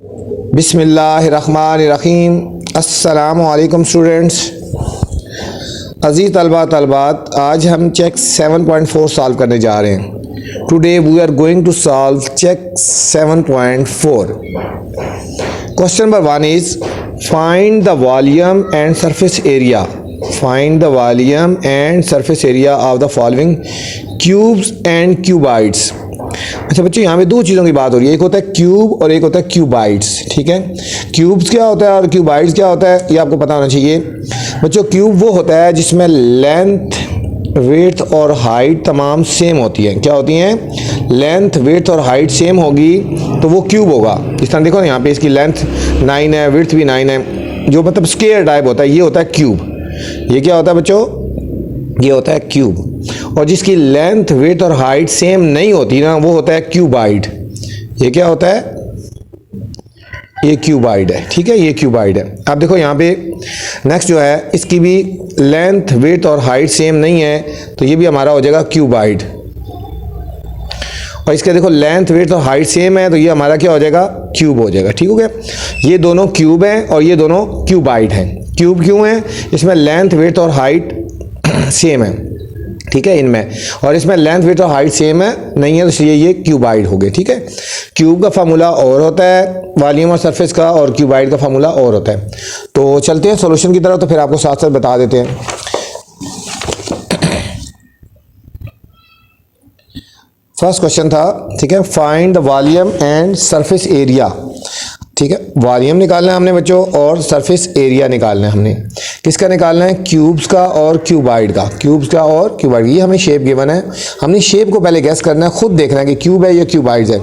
बिस्मिल्लाहिर्रहमानिर्रहीम। अस्सलामु अलैकुम स्टूडेंट्स। अज़ीज़ तलबा तलबात, आज हम चेक 7.4 सॉल्व करने जा रहे हैं। Today we are going to solve check 7.4। Question number 1 is find the volume and surface area. Find the volume and surface area of the following cubes and cuboids. अच्छा बच्चों, यहाँ पे दो चीज़ों की बात हो रही है, एक होता है क्यूब और एक होता है क्यूबाइड्स। ठीक है, क्यूब्स क्या होता है और क्यूबाइड्स क्या होता है ये आपको पता होना चाहिए। बच्चों, क्यूब वो होता है जिसमें लेंथ, विड्थ और हाइट तमाम सेम होती है। क्या होती हैं? लेंथ, विड्थ और हाइट सेम होगी तो वो क्यूब होगा। इस तरह देखो ना, यहाँ पे इसकी लेंथ 9 है, विड्थ भी 9 है, जो मतलब स्क्वायर टाइप होता है, ये होता है क्यूब। ये क्या होता है बच्चों? ये होता है क्यूब। और जिसकी लेंथ, विड्थ और हाइट सेम नहीं होती ना, वो होता है क्यूबाइड। ये क्या होता है? ये क्यूबाइड है। ठीक है, ये क्यूबाइड है। अब देखो यहाँ पे नेक्स्ट जो है, इसकी भी लेंथ, विड्थ और हाइट सेम नहीं है तो ये भी हमारा हो जाएगा क्यूबाइड। और इसके देखो लेंथ, विड्थ और हाइट सेम है तो ये हमारा क्या हो जाएगा? क्यूब हो जाएगा। ठीक हो गया? ये दोनों क्यूब हैं और ये दोनों क्यूबाइड हैं। क्यूब क्यों है? इसमें लेंथ, विड्थ और हाइट सेम है। ठीक है, इनमें, और इसमें लेंथ, विड्थ और हाइट सेम है नहीं है तो इसलिए ये क्यूबाइड हो गए। ठीक है, क्यूब का फार्मूला और होता है वॉल्यूम और सरफेस का, और क्यूबाइड का फार्मूला और होता है। तो चलते हैं सॉल्यूशन की तरफ, तो फिर आपको साथ साथ बता देते हैं। फर्स्ट क्वेश्चन था, ठीक है, find the volume and surface area. ठीक है, वॉल्यूम निकालना है हमने बच्चों और सरफेस एरिया निकालना है हमने। किसका निकालना है? क्यूब्स का और क्यूबाइड का। क्यूब्स का और क्यूबाइड, ये हमें शेप गिवन है, हमने शेप को पहले गैस करना है, खुद देखना है कि क्यूब है या क्यूबाइड्स है।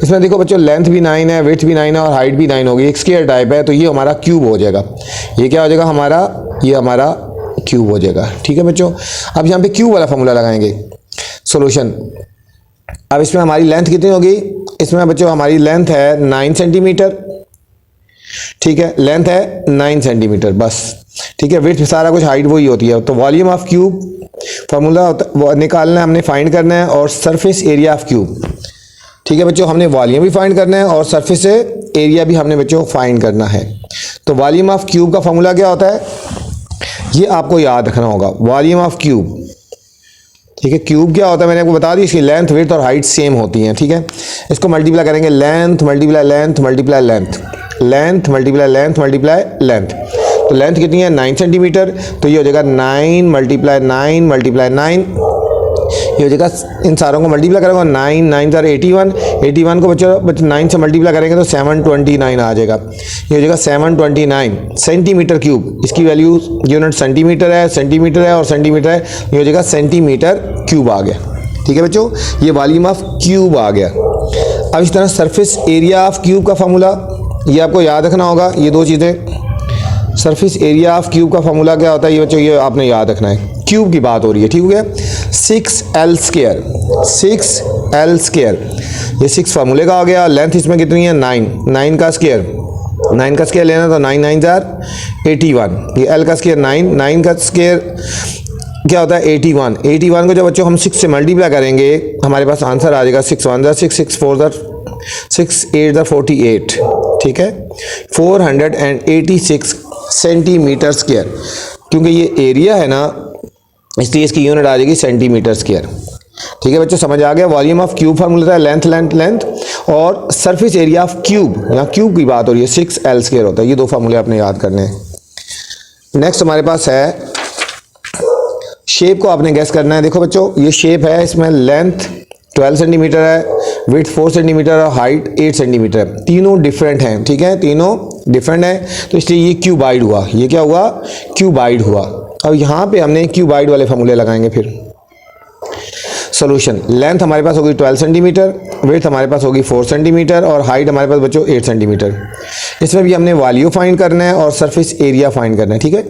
इसमें देखो बच्चों, लेंथ भी 9 है, विड्थ भी 9 है और हाइट भी 9 होगी, एक स्क्वायर टाइप है तो ये हमारा क्यूब हो जाएगा। ये क्या हो जाएगा हमारा? ये हमारा क्यूब हो जाएगा। ठीक है बच्चों, अब यहाँ पे क्यूब वाला फॉर्मूला लगाएंगे। सोल्यूशन, अब इसमें हमारी लेंथ कितनी होगी? इसमें बच्चों हमारी लेंथ है 9 सेंटीमीटर। ठीक है, लेंथ है 9 सेंटीमीटर बस। ठीक है, विड्थ सारा कुछ, हाइट वही होती है। तो वॉल्यूम ऑफ क्यूब फार्मूला निकालना है हमने, फाइंड करना है, और सरफेस एरिया ऑफ क्यूब। ठीक है बच्चों, हमने वॉल्यूम भी फाइंड करना है और सरफेस एरिया भी हमने बच्चों फाइंड करना है। तो वॉल्यूम ऑफ क्यूब का फार्मूला क्या होता है ये आपको याद रखना होगा। वॉल्यूम ऑफ क्यूब, ठीक है, क्यूब क्या होता है मैंने आपको बता दी, इसकी लेंथ, विड्थ और हाइट सेम होती हैं। ठीक है, इसको मल्टीप्लाई करेंगे, length multiply length multiply length, length multiply length multiply length. तो लेंथ कितनी है? 9 सेंटीमीटर, तो ये हो जाएगा 9 मल्टीप्लाई 9 मल्टीप्लाई 9। ये हो जाएगा, इन सारों को मल्टीप्लाई करेंगे, 9 9 = 81, 81 को बच्चों 9 से मल्टीप्लाई करेंगे तो 729 आ जाएगा। ये हो जाएगा 729 सेंटीमीटर क्यूब। इसकी वैल्यू यूनिट सेंटीमीटर है, सेंटीमीटर है और सेंटीमीटर है, ये हो जाएगा सेंटीमीटर क्यूब आ गया। ठीक है बच्चों, ये वॉल्यूम ऑफ क्यूब आ गया। अब इस तरह सरफेस एरिया ऑफ क्यूब का फार्मूला, ये आपको याद रखना होगा, ये दो चीज़ें। सरफेस एरिया ऑफ क्यूब का फार्मूला क्या होता है ये बच्चों, ये आपने याद रखना है। क्यूब की बात हो रही है, ठीक हो गया? 6L स्क्वायर, 6L स्क्वायर, ये 6 फार्मूले का आ गया। लेंथ इसमें कितनी है? 9, 9 का स्क्वायर, 9 का स्क्वायर लेना तो 9 9 = 81। ये L का स्क्वायर 9, 9 का स्क्वायर क्या होता है? 81। 81 को जब बच्चों हम 6 से मल्टीप्लाई करेंगे हमारे पास आंसर आ जाएगा 6 1 = 6, 6 4 = 6 8 = 48। ठीक है, 486 सेंटीमीटर स्क्वायर। क्योंकि ये एरिया है ना, इसलिए इसकी यूनिट आ जाएगी सेंटीमीटर स्क्वायर। ठीक है बच्चों, समझ आ गया? वॉल्यूम ऑफ क्यूब फार्मूला है लेंथ लेंथ लेंथ, और सरफेस एरिया ऑफ क्यूब, यहाँ क्यूब की बात हो रही है, 6L स्क्वायर होता है। ये दो फार्मूले आपने याद करने हैं। नेक्स्ट हमारे पास है शेप को आपने गैस करना है। देखो बच्चों, ये शेप है, इसमें लेंथ 12 सेंटीमीटर है, विड्थ 4 सेंटीमीटर और हाइट 8 सेंटीमीटर है। तीनों डिफरेंट हैं। ठीक है, तीनों डिफरेंट है तो इसलिए ये क्यूबाइड हुआ। ये क्या हुआ? क्यूबाइड हुआ। अब यहाँ पे हमने क्यूबाइड वाले फार्मूले लगाएंगे। फिर सोल्यूशन, लेंथ हमारे पास होगी 12 सेंटीमीटर, विड्थ हमारे पास होगी 4 सेंटीमीटर और हाइट हमारे पास बच्चों 8 सेंटीमीटर। इसमें भी हमने वॉल्यूम फाइंड करना है और सरफेस एरिया फाइंड करना है। ठीक है,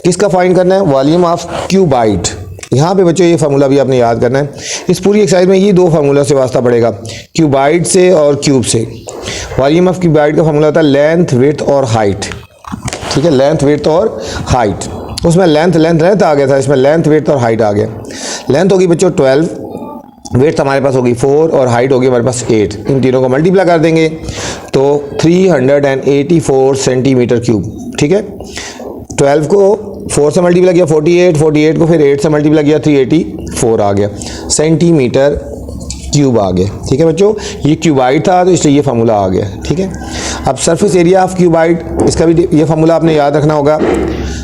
किसका फाइंड करना है? Volume of cuboid. यहाँ पे बच्चों ये फार्मूला भी आपने याद करना है। इस पूरी एक्सरसाइज में ये दो फार्मूला से वास्ता पड़ेगा, क्यूबाइड से और क्यूब से। वॉल्यूम ऑफ क्यूबाइड का फार्मूला होता है लेंथ, विड्थ और हाइट। ठीक है, लेंथ, विड्थ और हाइट। उसमें लेंथ लेंथ लेंथ आ गया था, इसमें लेंथ, विड्थ और हाइट आ गया। लेंथ होगी बच्चों 12, वेट हमारे पास होगी 4 और हाइट होगी हमारे पास 8। इन तीनों को मल्टीप्लाई कर देंगे तो 384 सेंटीमीटर क्यूब। ठीक है, 12 को 4 से मल्टीप्लाई किया 48, 48 को फिर 8 से मल्टीप्लाई किया 384 आ गया सेंटीमीटर क्यूब आ गया। ठीक है बच्चों, ये क्यूबाइड था तो इसलिए ये फार्मूला आ गया। ठीक है, अब सरफेस एरिया ऑफ क्यूबाइड, इसका भी ये फार्मूला आपने याद रखना होगा।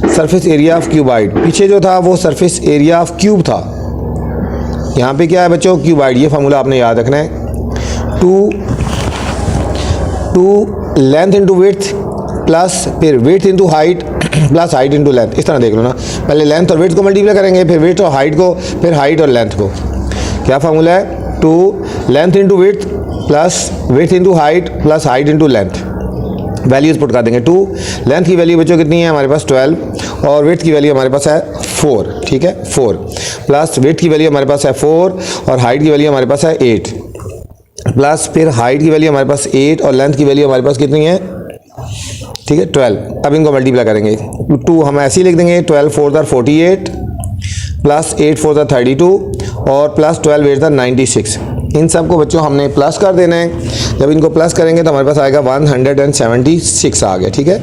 सरफेस एरिया ऑफ क्यूबाइड, पीछे जो था वो सरफेस एरिया ऑफ क्यूब था, यहाँ पे क्या है बच्चों, क्यूबाइड। ये फार्मूला आपने याद रखना है। Two length into width plus फिर width into height plus height into length. इस तरह देख लो ना, पहले लेंथ और विड्थ को मल्टीप्लाई करेंगे, फिर विड्थ और हाइट को, फिर हाइट और लेंथ को। क्या फार्मूला है, 2 length into width plus width into height plus height into length. Values put कर देंगे। 2 लेंथ की वैल्यू बच्चों कितनी है हमारे पास 12 और विड्थ की वैल्यू हमारे पास है 4। ठीक है, 4 प्लस विड्थ की वैल्यू हमारे पास है 4 और हाइट की वैल्यू हमारे पास है 8 प्लस फिर हाइट की वैल्यू हमारे पास 8 और लेंथ की वैल्यू हमारे पास कितनी है, ठीक है 12। अब इनको मल्टीप्लाई करेंगे। 2 हम ऐसे ही लिख देंगे, 12 4 48 प्लस 8 4 32 और प्लस 12 8 96। इन सब को बच्चों हमने प्लस कर देना है। जब इनको प्लस करेंगे तो हमारे पास आएगा 176 आ गया। ठीक है,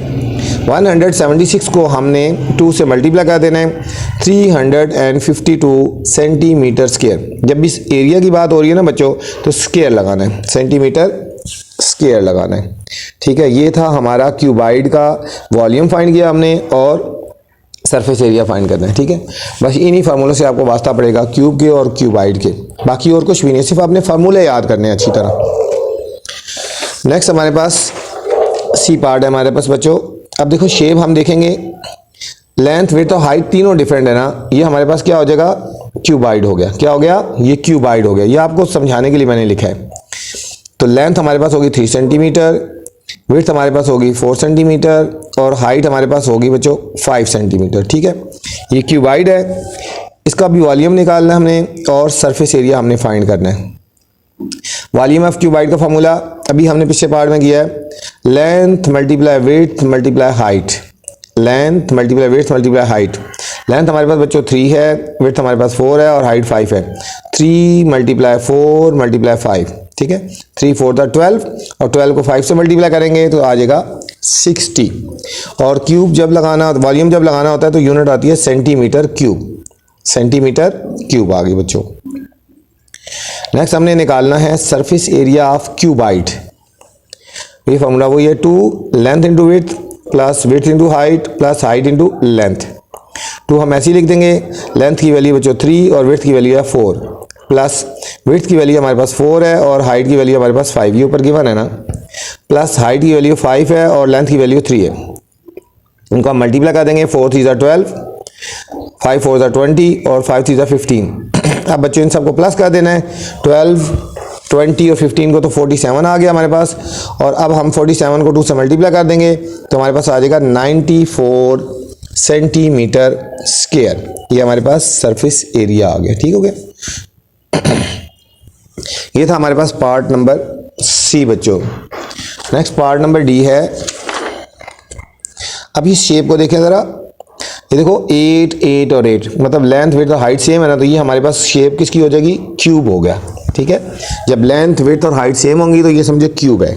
176 को हमने 2 से मल्टीप्लाई कर देना है, 352 सेंटीमीटर स्क्वायर। जब इस एरिया की बात हो रही है ना बच्चों तो स्क्वायर लगाना है, सेंटीमीटर स्क्वायर लगाना है। ठीक है, ये था हमारा क्यूबाइड का वॉल्यूम फाइंड किया हमने और सरफेस एरिया फाइंड करना है। ठीक है, बस इन्हीं फार्मूलों से आपको वास्ता पड़ेगा क्यूब के और क्यूबाइड के, बाकी और कुछ भी नहीं, सिर्फ आपने फार्मूले याद करने हैं अच्छी तरह। नेक्स्ट हमारे पास सी पार्ट है हमारे पास बच्चों। अब देखो शेप हम देखेंगे, लेंथ विड्थ और हाइट तीनों डिफरेंट है ना, ये हमारे पास क्या हो जाएगा, क्यूबाइड हो गया। क्या हो गया, ये क्यूबाइड हो गया। ये आपको समझाने के लिए मैंने लिखा है। तो लेंथ हमारे पास होगी 3 सेंटीमीटर, विड्थ हमारे पास होगी 4 सेंटीमीटर और हाइट हमारे पास होगी बच्चों 5 सेंटीमीटर। ठीक है, ये क्यूबाइड है, इसका भी वॉल्यूम निकालना है हमने और सरफेस एरिया हमने फाइंड करना है। वॉल्यूम ऑफ क्यूबाइड का फॉर्मूला अभी हमने पिछले पार्ट में किया है, length multiply width multiply height, length multiply width multiply height. Length हमारे पास बच्चों 3 है, विड्थ हमारे पास 4 है और हाइट 5 है। 3 मल्टीप्लाई 4 मल्टीप्लाई 5। ठीक है, 3 4 12 और 12 को 5 से मल्टीप्लाई करेंगे तो आ जाएगा 60। और क्यूब जब लगाना, वॉल्यूम जब लगाना होता है तो यूनिट आती है सेंटीमीटर क्यूब। सेंटीमीटर क्यूब आ गई बच्चों। नेक्स्ट हमने निकालना है सरफेस एरिया ऑफ क्यूबाइड। ये फॉर्मूला वही है, 2 length into width plus width into height plus height into length. 2 हम ऐसे ही लिख देंगे, लेंथ की वैल्यू बच्चों 3 और विड्थ की वैल्यू है 4 प्लस विड्थ की वैल्यू हमारे पास 4 है और हाइट की वैल्यू हमारे पास 5, ये ऊपर गिवन है ना, प्लस हाइट की वैल्यू 5 है और लेंथ की वैल्यू 3 है। इनको हम मल्टीप्लाई कर देंगे, 4 3 12, 5 4 20 और 5 3 15। अब बच्चों इन सबको प्लस कर देना है, 12 20 और 15 को तो 47 आ गया हमारे पास। और अब हम 47 को 2 से मल्टीप्लाई कर देंगे तो हमारे पास आ जाएगा 94 सेंटीमीटर स्क्वायर। ये हमारे पास सरफेस एरिया आ गया। ठीक हो गया, ये था हमारे पास पार्ट नंबर सी बच्चों। नेक्स्ट पार्ट नंबर डी है। अब इस शेप को देखें ज़रा, ये देखो 8 8 और 8, मतलब लेंथ विड्थ और हाइट सेम है ना, तो ये हमारे पास शेप किसकी हो जाएगी, क्यूब हो गया। ठीक है, जब लेंथ विड्थ और हाइट सेम होंगी तो ये समझे क्यूब है।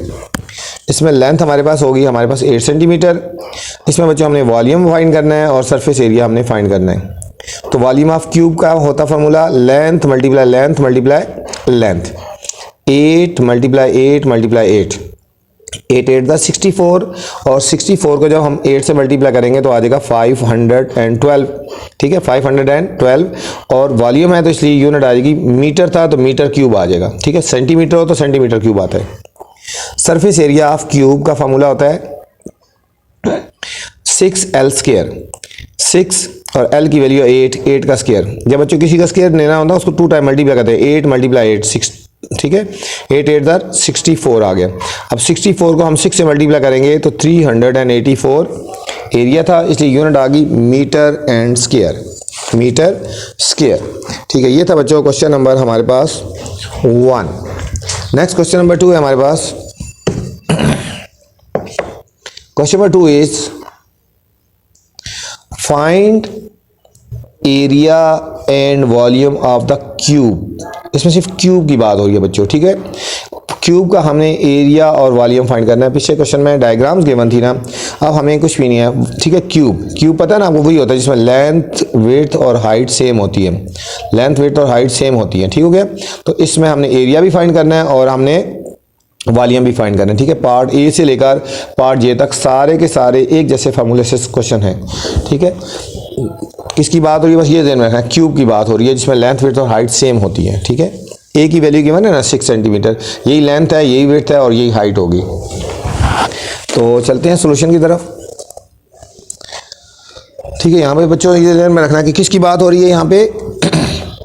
इसमें लेंथ हमारे पास होगी हमारे पास 8 सेंटीमीटर। इसमें बच्चों हमने वॉल्यूम फाइंड करना है और सरफेस एरिया हमने फाइंड करना है। तो वॉल्यूम ऑफ क्यूब का होता formula length multiply length multiply length, 8 multiply 8 multiply 8, 8 8 64 और 64 को जब हम 8 से मल्टीप्लाई करेंगे तो आ जाएगा 512। ठीक है, 512 और वॉल्यूम है तो इसलिए यूनिट आ जाएगी, मीटर था तो मीटर क्यूब आ जाएगा। ठीक है, सेंटीमीटर हो तो सेंटीमीटर क्यूब आता है। सरफेस एरिया ऑफ क्यूब का फॉर्मूला होता है 6L स्क्वायर। 6 और L की वैल्यू 8, 8 का स्क्वायर। जब बच्चों किसी का स्क्वायर लेना होता है उसको 2 टाइम मल्टीप्लाई करते हैं, 8 मल्टीप्लाई 8 6। ठीक है, 8 8 64 आ गया। अब 64 को हम 6 से मल्टीप्लाई करेंगे तो 384 एरिया था, इसलिए यूनिट आ गई metre and square, metre square. ठीक है, ये था बच्चों क्वेश्चन नंबर हमारे पास 1। नेक्स्ट क्वेश्चन नंबर 2 है हमारे पास। Question number 2 is find area and volume of the cube, इसमें सिर्फ क्यूब की बात हो रही है बच्चों, ठीक है। क्यूब का हमने एरिया और वॉल्यूम फाइंड करना है। पिछले क्वेश्चन में डायग्राम्स गिवन थी ना, अब हमें कुछ भी नहीं है, ठीक है। क्यूब पता है ना आपको, वही होता है जिसमें लेंथ विड्थ और हाइट सेम होती है, लेंथ विड्थ और हाइट सेम होती है, ठीक हो गया। तो इसमें हमने एरिया भी फाइंड करना है और हमने वॉल्यूम भी फाइंड करना है, ठीक है। पार्ट ए से लेकर पार्ट जे तक सारे के सारे एक जैसे फार्मूले से क्वेश्चन है, ठीक है। किसकी बात हो रही है, बस ये ध्यान में रखना है, क्यूब की बात हो रही है जिसमें लेंथ विड्थ और हाइट सेम होती है, ठीक है। ए की वैल्यू गिवन है ना 6 सेंटीमीटर, यही लेंथ है, यही विड्थ है और यही हाइट होगी। तो चलते हैं सॉल्यूशन की तरफ, ठीक है। यहाँ पे बच्चों ये ध्यान में रखना है कि किसकी बात हो रही है,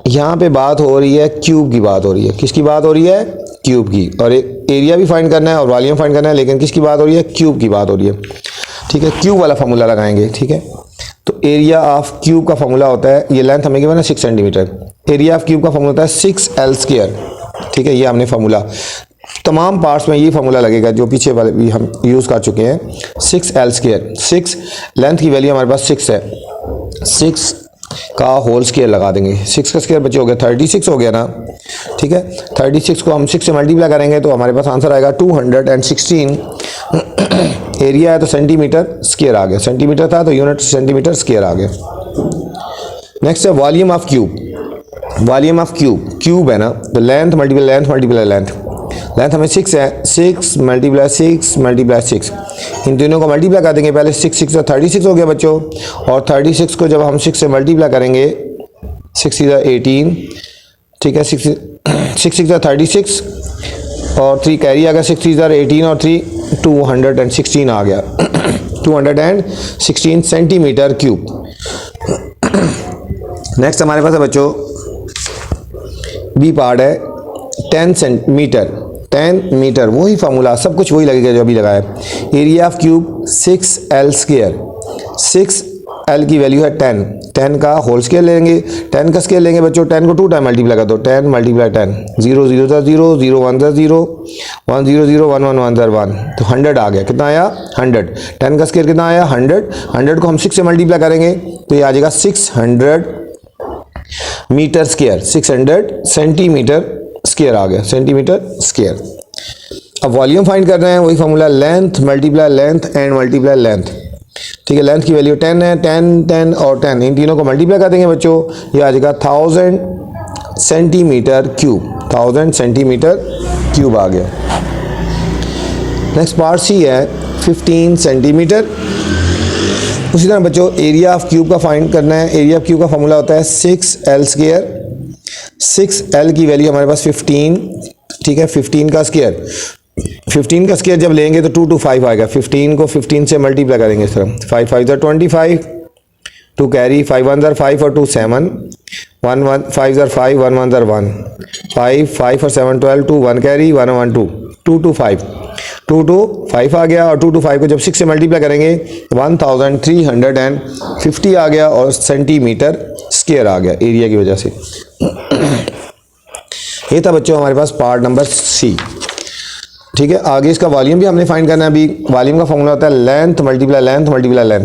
यहाँ पे बात हो रही है क्यूब की बात हो रही है। किसकी बात हो रही है, क्यूब की। और एरिया भी फाइंड करना है और वॉल्यूम फाइंड करना है, लेकिन किसकी बात हो रही है, क्यूब की बात हो रही है, ठीक है। क्यूब वाला फार्मूला लगाएंगे, ठीक है। तो एरिया ऑफ क्यूब का फार्मूला होता है, ये लेंथ हमें गिवन है 6 सेंटीमीटर, एरिया ऑफ क्यूब का फार्मूला होता है 6L², ठीक है। ये हमने फार्मूला तमाम पार्ट्स में ये फार्मूला लगेगा जो पीछे वाले भी हम यूज़ कर चुके हैं। 6L², 6 लेंथ की वैल्यू हमारे पास 6 है, 6 का होल स्क्वायर लगा देंगे। 6 का स्क्वायर बच्चे हो गया 36 हो गया ना, ठीक है। 36 को हम 6 से मल्टीप्लाई करेंगे तो हमारे पास आंसर आएगा 216। एरिया है तो सेंटीमीटर स्क्वायर आ गया, सेंटीमीटर था तो यूनिट सेंटीमीटर स्क्वायर आ गया। नेक्स्ट है volume of cube. Volume of cube है ना, तो length multiply length multiply length, length हमें 6 है, 6 मल्टीप्लाई 6 मल्टीप्लाई 6, इन तीनों को मल्टीप्लाई कर देंगे। पहले 6 6 36 हो गया बच्चों, और 36 को जब हम 6 से मल्टीप्लाई करेंगे, 6 6 18, ठीक है। 6 6 36 और 3 कैरी आ गया, 6 3 18 और 3 216 आ गया। 216 सेंटीमीटर क्यूब। नेक्स्ट हमारे पास है बच्चों बी पार्ट है 10 सेंटीमीटर, 10 मीटर, वही फार्मूला सब कुछ वही लगेगा जो अभी लगाया है। Area of cube 6L², 6L की वैल्यू है 10, 10 का होल स्क्वायर लेंगे, 10 का स्क्वायर लेंगे बच्चों, 10 को 2 टाइम मल्टीप्लाई कर दो, 10 मल्टीप्लाई 10, 0 0 0 0 1 0 1 0 0 1 1 1 1, तो 100 आ गया। कितना आया 100। 10 का स्क्वायर कितना आया 100, 100 को हम 6 से मल्टीप्लाई करेंगे तो ये आ जाएगा 600 मीटर स्क्वायर, 600 सेंटीमीटर स्क्वायर आ गया, सेंटीमीटर स्क्वायर। अब वॉल्यूम फाइंड कर रहे हैं, वही formula length multiply length and multiply length, ठीक है। लेंथ की वैल्यू 10 है, 10 10 और 10, इन तीनों को मल्टीप्लाई कर देंगे बच्चों, ये आ जाएगा 1000 सेंटीमीटर क्यूब, 1000 सेंटीमीटर क्यूब आ गया। नेक्स्ट पार्ट सी है 15 सेंटीमीटर। उसी तरह बच्चों एरिया ऑफ क्यूब का फाइंड करना है। एरिया ऑफ क्यूब का फार्मूला होता है 6L², 6L की वैल्यू हमारे पास 15, ठीक है। 15 का स्क्वायर, 15 का स्क्वायर जब लेंगे तो 2 2 5 आएगा, 15 को 15 से मल्टीप्लाई करेंगे इस तरह, 5 5 25, 2 कैरी, 5 1 5 और 2 7, 1 1 5 5 1 1 1, 5 5 और 7 12, 2 1 कैरी, 1 1 2, 2 2 5, 2 2 5 आ गया, और 2 2 5 को जब 6 से मल्टीप्लाई करेंगे 1350 आ गया, और सेंटीमीटर स्क्वायर आ गया एरिया की वजह से। ये था बच्चों हमारे पास पार्ट नंबर सी, ठीक है। आगे इसका वॉल्यूम भी हमने फाइंड करना है। अभी वॉल्यूम का फॉर्मूला होता है length multiply length multiply length.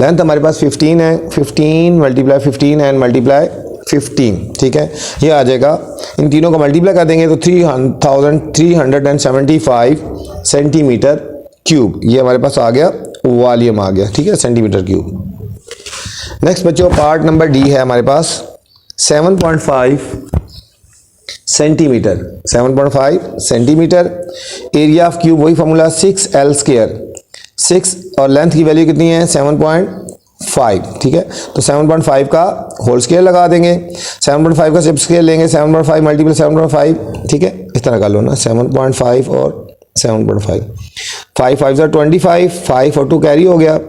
Length हमारे पास 15 है, 15 मल्टीप्लाई 15 एंड मल्टीप्लाई 15, ठीक है। ये आ जाएगा, इन तीनों को मल्टीप्लाई कर देंगे तो 3375 सेंटीमीटर क्यूब, ये हमारे पास आ गया, वॉल्यूम आ गया, ठीक है, सेंटीमीटर क्यूब। नेक्स्ट बच्चों पार्ट नंबर डी है हमारे पास 7.5 centimetre, 7.5 centimetre. Area of cube वही फार्मूला 6L², 6 और लेंथ की वैल्यू कितनी है 7.5, ठीक है। तो 7.5 का होल स्क्वायर लगा देंगे, 7.5 का सब स्क्वायर लेंगे, 7.5 मल्टीप्लाई 7.5, ठीक है, इस तरह कर लो ना, 7.5 और 7.5, 5 5 25, 5 और 2 कैरी हो गया,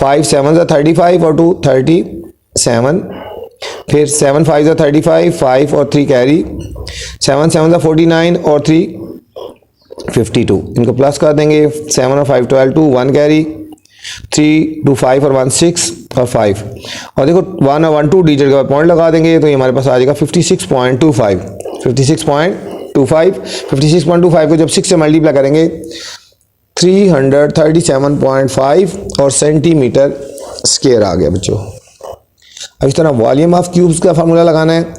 5 7 35 और 2 37, फिर 7 5 35, 5 और 3 कैरी, 7 7 49 और 3 52, इनको प्लस कर देंगे, 7 और 5 12, 2 1 कैरी, 3 2 5 और 1 6 और 5, और देखो 1 और 1 2 डिजिट का पॉइंट लगा देंगे तो ये हमारे पास आ जाएगा 56.25, 56.25, 56.25 को जब 6 से मल्टीप्लाई करेंगे 337.5 और सेंटीमीटर स्क्वायर आ गया बच्चों। अब इस तरह वॉल्यूम ऑफ क्यूब्स का फार्मूला लगाना है,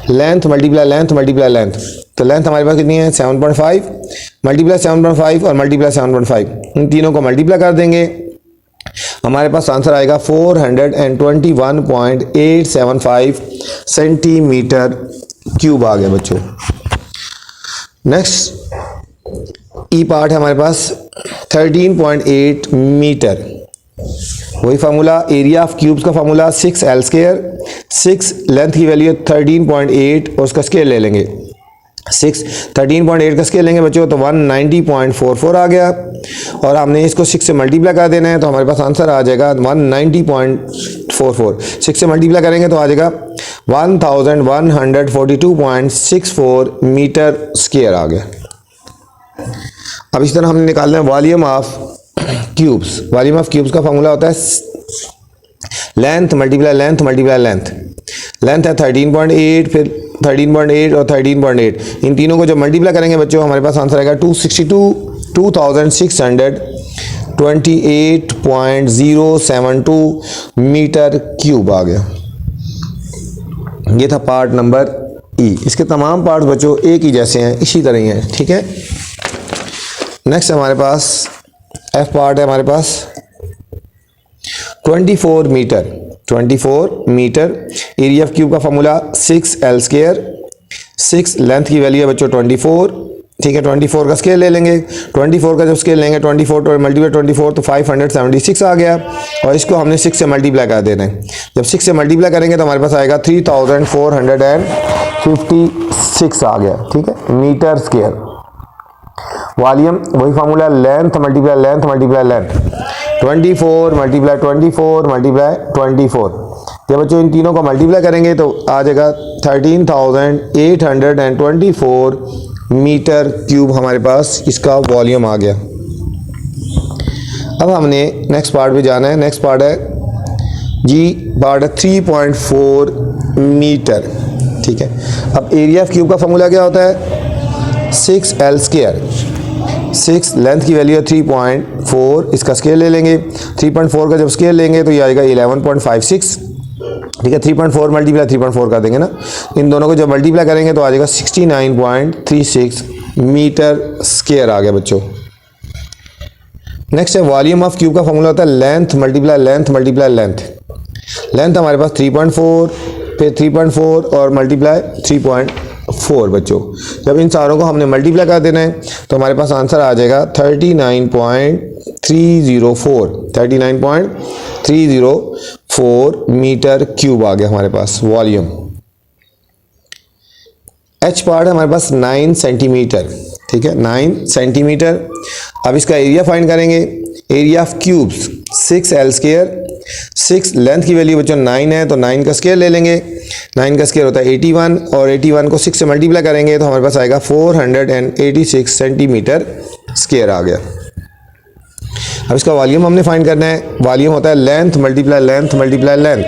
length multiply length multiply length. तो लेंथ हमारे पास कितनी है 7.5 मल्टीप्लाई 7.5 और मल्टीप्लाई 7.5, इन तीनों को मल्टीप्लाई कर देंगे, हमारे पास आंसर आएगा 421.875 सेंटीमीटर क्यूब आ गया बच्चों। नेक्स्ट ई पार्ट है हमारे पास 13.8 मीटर। वही फार्मूला, एरिया ऑफ क्यूब्स का फार्मूला 6L², 6 लेंथ की वैल्यू 13.8 और उसका स्केल ले लेंगे 13.8 का स्केल लेंगे बच्चों तो 190.44 आ गया, और हमने इसको 6 से मल्टीप्लाई कर देना है तो हमारे पास आंसर आ जाएगा 190.44। 6 से मल्टीप्लाई करेंगे तो आ जाएगा 1142.64 मीटर स्क्वायर आ गया। अब इस तरह हमने निकालना है volume of cubes. Volume of cubes का फॉर्मूला होता है length multiply length multiply length. Length है 13.8, फिर 13.8 और 13.8, इन तीनों को जब मल्टीप्लाई करेंगे बच्चों हमारे पास आंसर आएगा 2628.072 मीटर क्यूब आ गया। ये था पार्ट नंबर ई। इसके तमाम पार्ट्स बच्चों एक ही जैसे हैं, इसी तरह ही हैं, ठीक है। नेक्स्ट हमारे पास एफ पार्ट है हमारे पास 24 metre. 24 metre area of cube का फॉर्मूला 6L², 6 लेंथ की वैल्यू है बच्चों 24, ठीक है। 24 का स्केल ले लेंगे, 24 का जब स्केल लेंगे 24 तो मल्टीप्लाई 24 तो 576 आ गया, और इसको हमने 6 से मल्टीप्लाई कर देना है। जब 6 से मल्टीप्लाई करेंगे तो हमारे पास आएगा 3456 आ गया, ठीक है, मीटर स्क्वायर। वॉल्यूम वही formula length multiply length multiply length, 24 multiply 24 multiply 24। जब बच्चों इन तीनों को मल्टीप्लाई करेंगे तो आ जाएगा 13,824 मीटर क्यूब हमारे पास इसका वॉल्यूम आ गया। अब हमने नेक्स्ट पार्ट पे जाना है। नेक्स्ट पार्ट है जी, पार्ट है 3.4 मीटर, ठीक है। अब एरिया ऑफ क्यूब का फॉर्मूला क्या होता है 6L², 6 लेंथ की वैल्यू है 3.4, इसका स्केल ले लेंगे, 3.4 का जब स्केल लेंगे तो ये आएगा 11.56, ठीक है। 3.4 मल्टीप्लाई 3.4 कर देंगे ना, इन दोनों को जब मल्टीप्लाई करेंगे तो आ जाएगा 69.36 मीटर स्क्वायर आ गया बच्चों। नेक्स्ट है वॉल्यूम ऑफ क्यूब का फॉर्मूला होता है length multiply length multiply length. Length हमारे पास 3.4, फिर 3.4 और मल्टीप्लाई 3.4 बच्चों। जब इन चारों को हमने मल्टीप्लाई कर देना है तो हमारे पास आंसर आ जाएगा 39.304 मीटर क्यूब आ गया हमारे पास वॉल्यूम। एच पार्ट है हमारे पास 9 सेंटीमीटर, ठीक है, 9 सेंटीमीटर। अब इसका एरिया फाइंड करेंगे। Area of cubes 6L², 6 length की वैल्यू बच्चों 9 है तो 9 का स्केयर ले लेंगे, 9 का स्केयर होता है 81, और 81 को 6 से मल्टीप्लाई करेंगे तो हमारे पास आएगा 486 सेंटीमीटर स्केयर आ गया। अब इसका वॉल्यूम हमने फाइंड करना है। वॉल्यूम होता है length multiply length multiply length.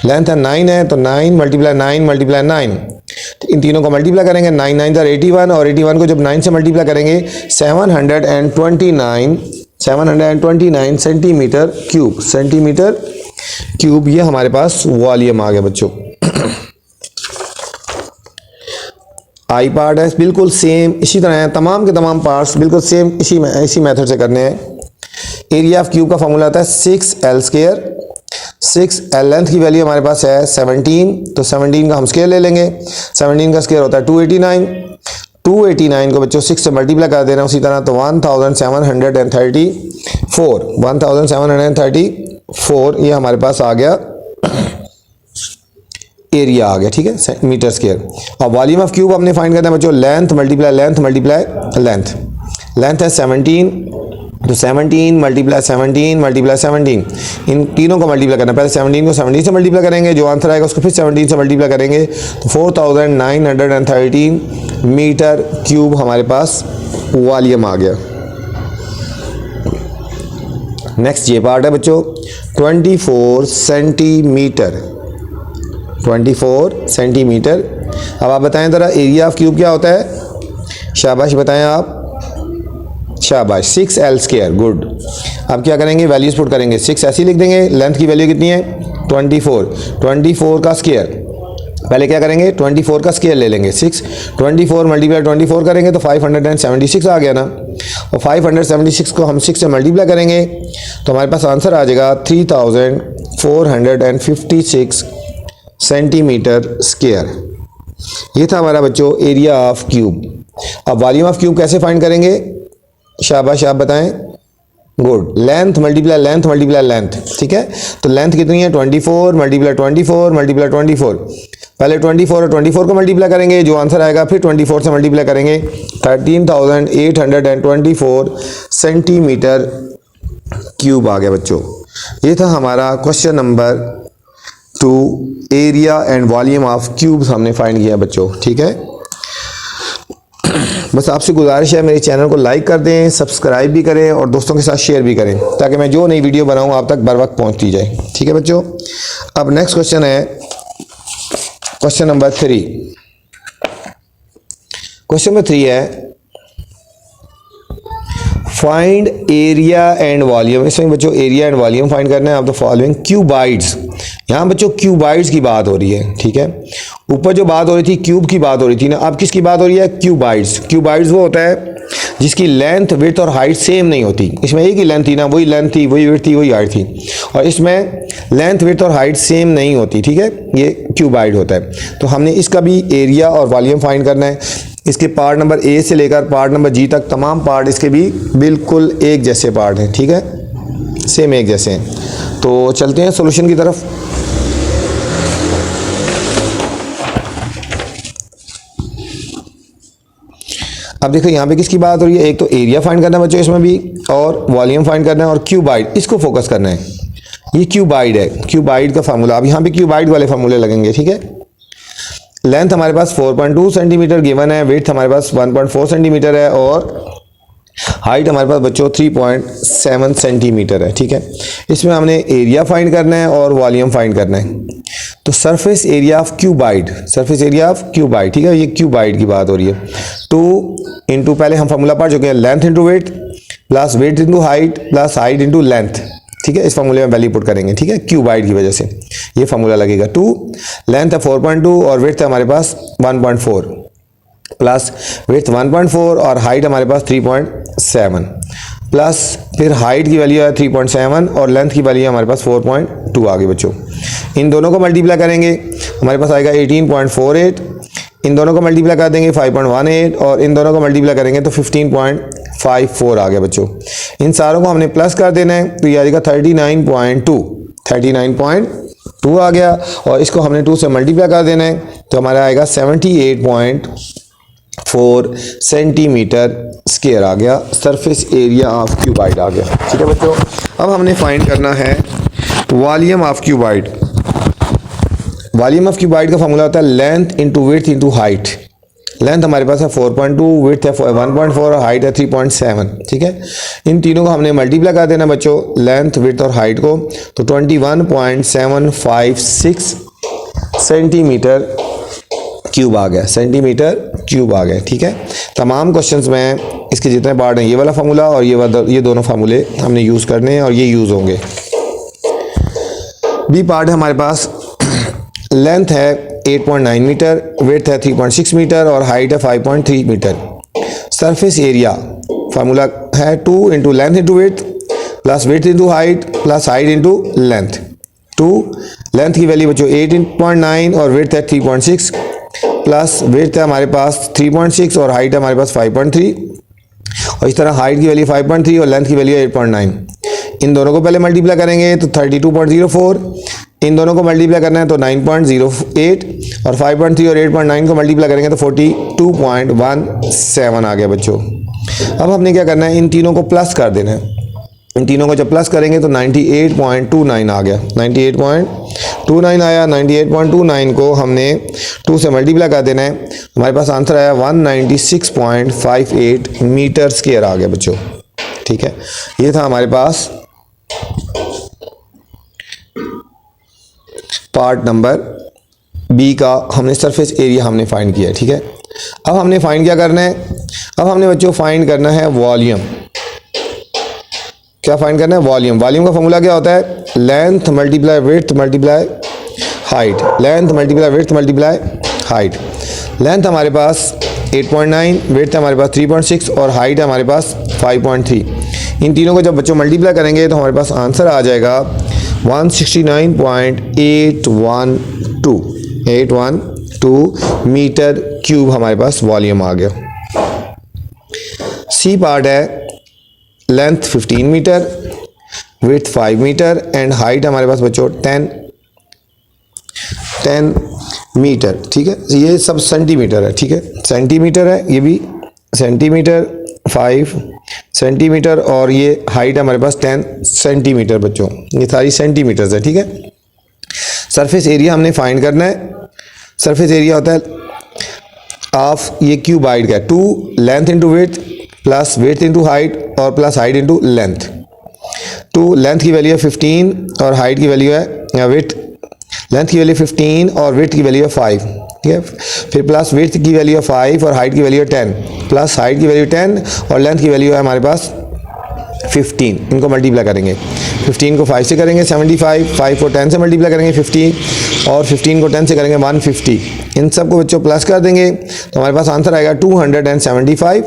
Length है 9 है तो 9 मल्टीप्लाई 9 मल्टीप्लाई 9, इन तीनों को मल्टीप्लाई करेंगे, 9 9 81, और 81 को जब 9 से मल्टीप्लाई करेंगे 729 सेंटीमीटर क्यूब, सेंटीमीटर क्यूब ये हमारे पास वॉल्यूम आ गया बच्चों। आई पार्ट है बिल्कुल सेम इसी तरह है, तमाम के तमाम पार्ट्स बिल्कुल सेम इसी मेथड से करने हैं। एरिया ऑफ क्यूब का फॉर्मूला आता है 6L², 6 L लेंथ की वैल्यू हमारे पास है 17, तो 17 का हम स्केयर ले लेंगे, 17 का स्केयर होता है 289, 289 को बच्चों 6 से मल्टीप्लाई कर देना उसी तरह तो 1734 ये हमारे पास आ गया, एरिया आ गया, ठीक है, मीटर स्क्वायर। अब वॉल्यूम ऑफ क्यूब हमने फाइंड करना है बच्चों length multiply length multiply length. Length है 17, तो 17 मल्टीप्लाई 17 मल्टीप्लाई 17, इन तीनों को मल्टीप्लाई करना है। पहले 17 को 17 से मल्टीप्लाई करेंगे, जो आंसर आएगा उसको फिर 17 से मल्टीप्लाई करेंगे तो 4913 मीटर क्यूब हमारे पास वॉल्यूम आ गया। नेक्स्ट ये पार्ट है बच्चों 24 सेंटीमीटर, 24 सेंटीमीटर। अब आप बताएं ज़रा एरिया ऑफ क्यूब क्या होता है, शाबाश बताएं आप, शाबाश 6L², गुड। अब क्या करेंगे वैल्यूज पुट करेंगे, 6 ऐसे ही लिख देंगे, लेंथ की वैल्यू कितनी है 24 का स्क्वायर, पहले क्या करेंगे 24 का स्क्वायर ले लेंगे 6, 24 मल्टीप्लाई 24 करेंगे तो 576 आ गया ना, और 576 को हम 6 से मल्टीप्लाई करेंगे तो हमारे पास आंसर आ जाएगा 3456 सेंटीमीटर स्क्वायर। ये था हमारा बच्चों एरिया ऑफ क्यूब। अब वॉल्यूम ऑफ क्यूब कैसे फाइंड करेंगे, शाबाश आप बताएं। गुड, लेंथ मल्टीप्लाई लेंथ, ठीक है। तो लेंथ कितनी है 24 मल्टीप्लाई 24, पहले 24 और 24 को मल्टीप्लाई करेंगे, जो आंसर आएगा फिर 24 से मल्टीप्लाई करेंगे, 13,824 सेंटीमीटर क्यूब आ गया बच्चों। ये था हमारा question number 2, area and volume of cubes हमने फाइंड किया बच्चों, ठीक है। बस आपसे गुजारिश है मेरे चैनल को लाइक कर दें, सब्सक्राइब भी करें और दोस्तों के साथ शेयर भी करें, ताकि मैं जो नई वीडियो बनाऊं आप तक बर वक्त पहुंचती जाए, ठीक है बच्चों। अब नेक्स्ट क्वेश्चन है क्वेश्चन नंबर 3। क्वेश्चन नंबर 3 है फाइंड एरिया एंड वॉल्यूम। इसमें बच्चों एरिया एंड वॉल्यूम फाइंड करना है। आप द फॉलोइंग क्यूबाइड्स, यहाँ बच्चों क्यूबाइड्स की बात हो रही है, ठीक है। ऊपर जो बात हो रही थी क्यूब की बात हो रही थी ना, अब किसकी बात हो रही है, क्यूबाइड्स। क्यूबाइड्स वो होता है जिसकी लेंथ विड्थ और हाइट सेम नहीं होती। इसमें एक ही लेंथ थी ना, वही लेंथ थी, वही विड्थ थी, वही हाइट थी, और इसमें लेंथ विड्थ और हाइट सेम नहीं होती, ठीक है। ये क्यूबाइड होता है। तो हमने इसका भी एरिया और वॉल्यूम फाइंड करना है। इसके पार्ट नंबर ए से लेकर पार्ट नंबर जी तक तमाम पार्ट इसके भी बिल्कुल एक जैसे पार्ट हैं, ठीक है, सेम एक जैसे हैं। तो चलते हैं सॉल्यूशन की तरफ। अब देखो यहाँ पे किसकी बात हो रही है, एक तो एरिया फाइंड करना है बच्चों इसमें भी, और वॉल्यूम फाइंड करना है, और क्यूबाइड इसको फोकस करना है। ये क्यूबाइड है, क्यूबाइड का फार्मूला। अब यहाँ पे क्यूबाइड वाले फार्मूले लगेंगे, ठीक है। लेंथ हमारे पास 4.2 सेंटीमीटर गिवन है, वेट हमारे पास 1.4 सेंटीमीटर है, और हाइट हमारे पास बच्चों 3.7 सेंटीमीटर है, ठीक है। इसमें हमने एरिया फाइंड करना है और वॉल्यूम फाइंड करना है। तो surface area of cuboid, surface area of cuboid, ठीक है, ये क्यूबाइड की बात हो रही है। 2 इंटू, पहले हम फार्मूला पढ़ चुके हैं, length into weight plus weight into height plus height into length, ठीक है। इस फार्मूले में वैल्यू पुट करेंगे, ठीक है, क्यूबाइड की वजह से ये फार्मूला लगेगा। 2 लेंथ है 4.2 और वेट है हमारे पास 1.4 प्लस वेट 1.4 और हाइट हमारे पास 3.7 प्लस फिर हाइट की वैल्यू है 3.7 और लेंथ की वैल्यू हमारे पास 4.2 आ गई बच्चों। इन दोनों को मल्टीप्लाई करेंगे हमारे पास आएगा 18.48, इन दोनों को मल्टीप्लाई कर देंगे 5.18 और इन दोनों को मल्टीप्लाई करेंगे तो 15.54 आ गया बच्चों। इन सारों को हमने प्लस कर देना है तो ये आ जाएगा 39.2 आ गया, और इसको हमने 2 से मल्टीप्लाई कर देना है तो हमारा आएगा 78.4 सेंटीमीटर स्क्वायर आ गया। सरफेस एरिया ऑफ क्यूबाइड आ गया, ठीक है बच्चों। अब हमने फाइंड करना है volume of cuboid. Volume of cuboid का फॉर्मूला होता है length into width into height. Length हमारे पास है 4.2, विड्थ है 1.4 और हाइट है 3.7, ठीक है। इन तीनों को हमने मल्टीप्लाई कर देना बच्चों, लेंथ विड्थ और हाइट को, तो 21.756 सेंटीमीटर क्यूब आ गया, सेंटीमीटर क्यूब आ गया, ठीक है। तमाम क्वेश्चंस में इसके जितने पार्ट हैं ये वाला फार्मूला और ये दोनों फार्मूले हमने यूज़ करने हैं और ये यूज़ होंगे। बी पार्ट है हमारे पास, लेंथ है 8.9 मीटर, विड्थ है 3.6 मीटर और हाइट है 5.3 मीटर। सरफेस एरिया फार्मूला है 2 into length into width plus width into height plus height into length. 2 length की वैल्यू बच्चों 8.9 और विड्थ है 3.6 प्लस विड्थ है हमारे पास 3.6 और हाइट है हमारे पास 5.3, और इस तरह हाइट की वैल्यू 5.3 और लेंथ की वैल्यू 8.9। इन दोनों को पहले मल्टीप्लाई करेंगे तो 32.04, इन दोनों को मल्टीप्लाई करना है तो 9.08 और 5.3 और 8.9 को मल्टीप्लाई करेंगे तो 42.17 आ गया बच्चों। अब हमने क्या करना है, इन तीनों को प्लस कर देना है। इन तीनों को जब प्लस करेंगे तो 98.29 आ गया, 98.29 आया। 98.29 को हमने 2 से मल्टीप्लाई कर देना है, हमारे पास आंसर आया 196.58 मीटर स्क्वायर आ गया बच्चों, ठीक है। ये था हमारे पास पार्ट नंबर बी का, हमने सरफेस एरिया हमने फाइंड किया है, ठीक है। अब हमने फाइंड क्या करना है, अब हमने बच्चों फाइंड करना है वॉल्यूम, क्या फाइंड करना है? वॉल्यूम। वॉल्यूम का फॉर्मूला क्या होता है? Length multiply width multiply height. Length multiply width multiply height. Length हमारे पास 8.9, विड्थ हमारे पास 3.6 और हाइट हमारे पास 5.3। इन तीनों को जब बच्चों मल्टीप्लाई करेंगे तो हमारे पास आंसर आ जाएगा 169.812 मीटर क्यूब हमारे पास वॉल्यूम आ गया। सी पार्ट है length 15 metre, width 5 metre and height हमारे पास बच्चों 10 मीटर। ठीक है, ये सब सेंटीमीटर है। ठीक है, सेंटीमीटर है, ये भी सेंटीमीटर 5 सेंटीमीटर और ये हाइट हमारे पास 10 सेंटीमीटर बच्चों, ये सारी सेंटीमीटर्स है। ठीक है, सरफेस एरिया हमने फाइंड करना है। सरफेस एरिया होता है ऑफ ये क्यूबाइड का 2 length into width plus width into height और plus height into length. 2 length की वैल्यू है 15 और हाइट की वैल्यू है विड्थ, लेंथ की वैल्यू 15 और विड्थ की वैल्यू है 5। ठीक है, फिर प्लस विड्थ की वैल्यू है 5 और हाइट की वैल्यू है 10 प्लस हाइट की वैल्यू 10 और लेंथ की वैल्यू है हमारे पास 15। इनको मल्टीप्लाई करेंगे, 15 को 5 से करेंगे 75, 5 को 10 से मल्टीप्लाई करेंगे 50 और 15 को 10 से करेंगे 150। इन सब को बच्चों प्लस कर देंगे तो हमारे पास आंसर आएगा 275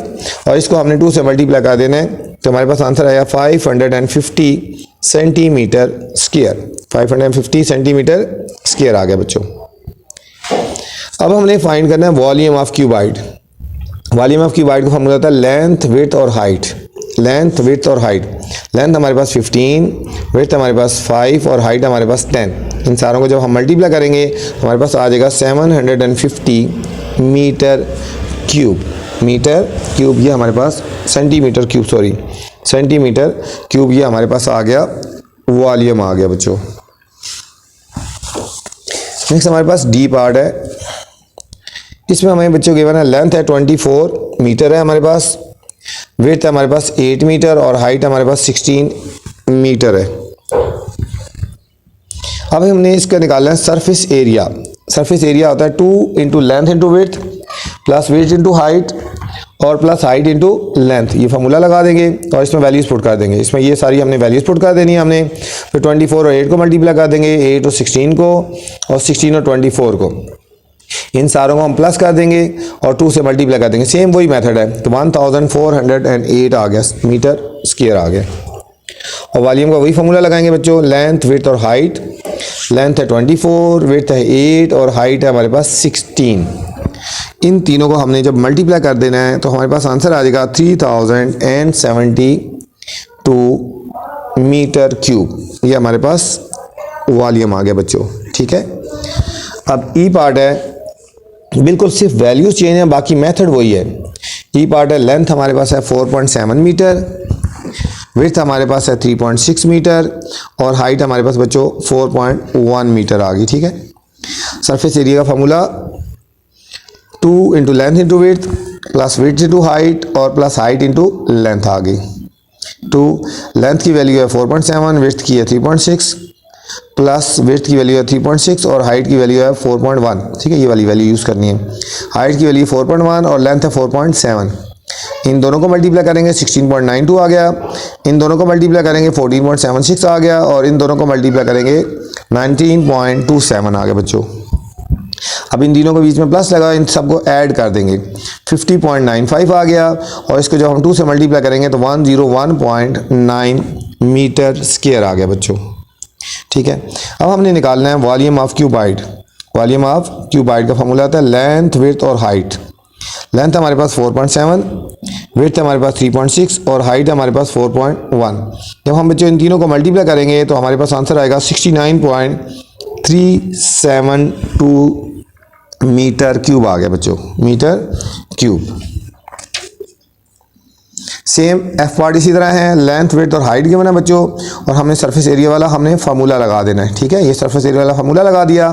और इसको हमने 2 से मल्टीप्लाई कर देना है तो हमारे पास आंसर आएगा 550 सेंटीमीटर स्क्वायर। 550 सेंटीमीटर स्क्वायर आ गया बच्चों। अब हमने फाइंड करना है volume of cuboid. Volume of cuboid को फॉर्मूला होता है लेंथ विड्थ और हाइट। लेंथ विड्थ और हाइट। लेंथ हमारे पास 15, विड्थ हमारे पास 5 और हाइट हमारे पास 10। इन सारों को जब हम मल्टीप्लाई करेंगे तो हमारे पास आ जाएगा 750 मीटर क्यूब। मीटर क्यूब ये हमारे पास centimetre cube, sorry centimetre cube ये हमारे पास आ गया, वॉल्यूम आ गया बच्चों। नेक्स्ट हमारे पास डी पार्ट है। इसमें हमें बच्चों गिवन है लेंथ है 24 मीटर है हमारे पास, विड्थ हमारे पास 8 मीटर और हाइट हमारे पास 16 मीटर है। अब हमने इसका निकालना है सरफेस एरिया। सरफेस एरिया होता है 2 into length into width plus width into height और प्लस हाइट इंटू लेंथ। ये फार्मूला लगा देंगे और इसमें वैल्यूज पुट कर देंगे। इसमें ये सारी हमने वैल्यूज पुट कर देनी है हमने। फिर 24 और 8 को मल्टीप्लाई कर देंगे, 8 और 16 को और 16 और 24 को। इन सारों को हम प्लस कर देंगे और 2 से मल्टीप्लाई कर देंगे। सेम वही मेथड है तो 1408 आ गया मीटर स्क्वायर आ गया। और वॉल्यूम का वही फार्मूला लगाएंगे बच्चों, लेंथ विड्थ और हाइट। लेंथ है 24, विड्थ है 8 और हाइट है हमारे पास 16। इन तीनों को हमने जब मल्टीप्लाई कर देना है तो हमारे पास आंसर आ जाएगा 3072 मीटर क्यूब। ये हमारे पास वॉल्यूम आ गया बच्चों। ठीक है, अब ई पार्ट है, बिल्कुल सिर्फ वैल्यू चेंज है, बाकी मेथड वही है। ई पार्ट है, लेंथ हमारे पास है 4.7 मीटर, विड्थ हमारे पास है 3.6 मीटर और हाइट हमारे पास बच्चों 4.1 मीटर आ गई। ठीक है, सरफेस एरिया का formula 2 into length into width plus width into height और प्लस हाइट इंटू लेंथ आ गई। 2 लेंथ की वैल्यू है 4.7, विड्थ की है 3.6 प्लस विड्थ की वैल्यू है 3.6 और हाइट की वैल्यू है 4.1। ठीक है, ये वाली वैल्यू यूज़ करनी है। हाइट की वैल्यू 4.1 और लेंथ है 4.7। इन दोनों को मल्टीप्लाई करेंगे 16.92 आ गया, इन दोनों को मल्टीप्लाई करेंगे 14.76 आ गया और इन दोनों को मल्टीप्लाई करेंगे 19.27 आ गया बच्चों। अब इन तीनों के बीच में प्लस लगा, इन सबको ऐड कर देंगे 50.95 आ गया और इसको जब हम 2 से मल्टीप्लाई करेंगे तो 101.9 मीटर स्क्वायर आ गया बच्चों। ठीक है, अब हमने निकालना है volume of cuboid. Volume of cuboid का फॉर्मूला आता है लेंथ विड्थ और हाइट। लेंथ हमारे पास 4.7, विड्थ हमारे पास 3.6 और हाइट हमारे पास 4.1। जब हम बच्चों इन तीनों को मल्टीप्लाई करेंगे तो हमारे पास आंसर आएगा 69.372 मीटर क्यूब आ गया बच्चों, metre cube. Same F part इसी तरह है, लेंथ विड्थ और हाइट गिवन है बच्चों और हमने सरफेस एरिया वाला हमने फार्मूला लगा देना है। ठीक है, ये सरफेस एरिया वाला फार्मूला लगा दिया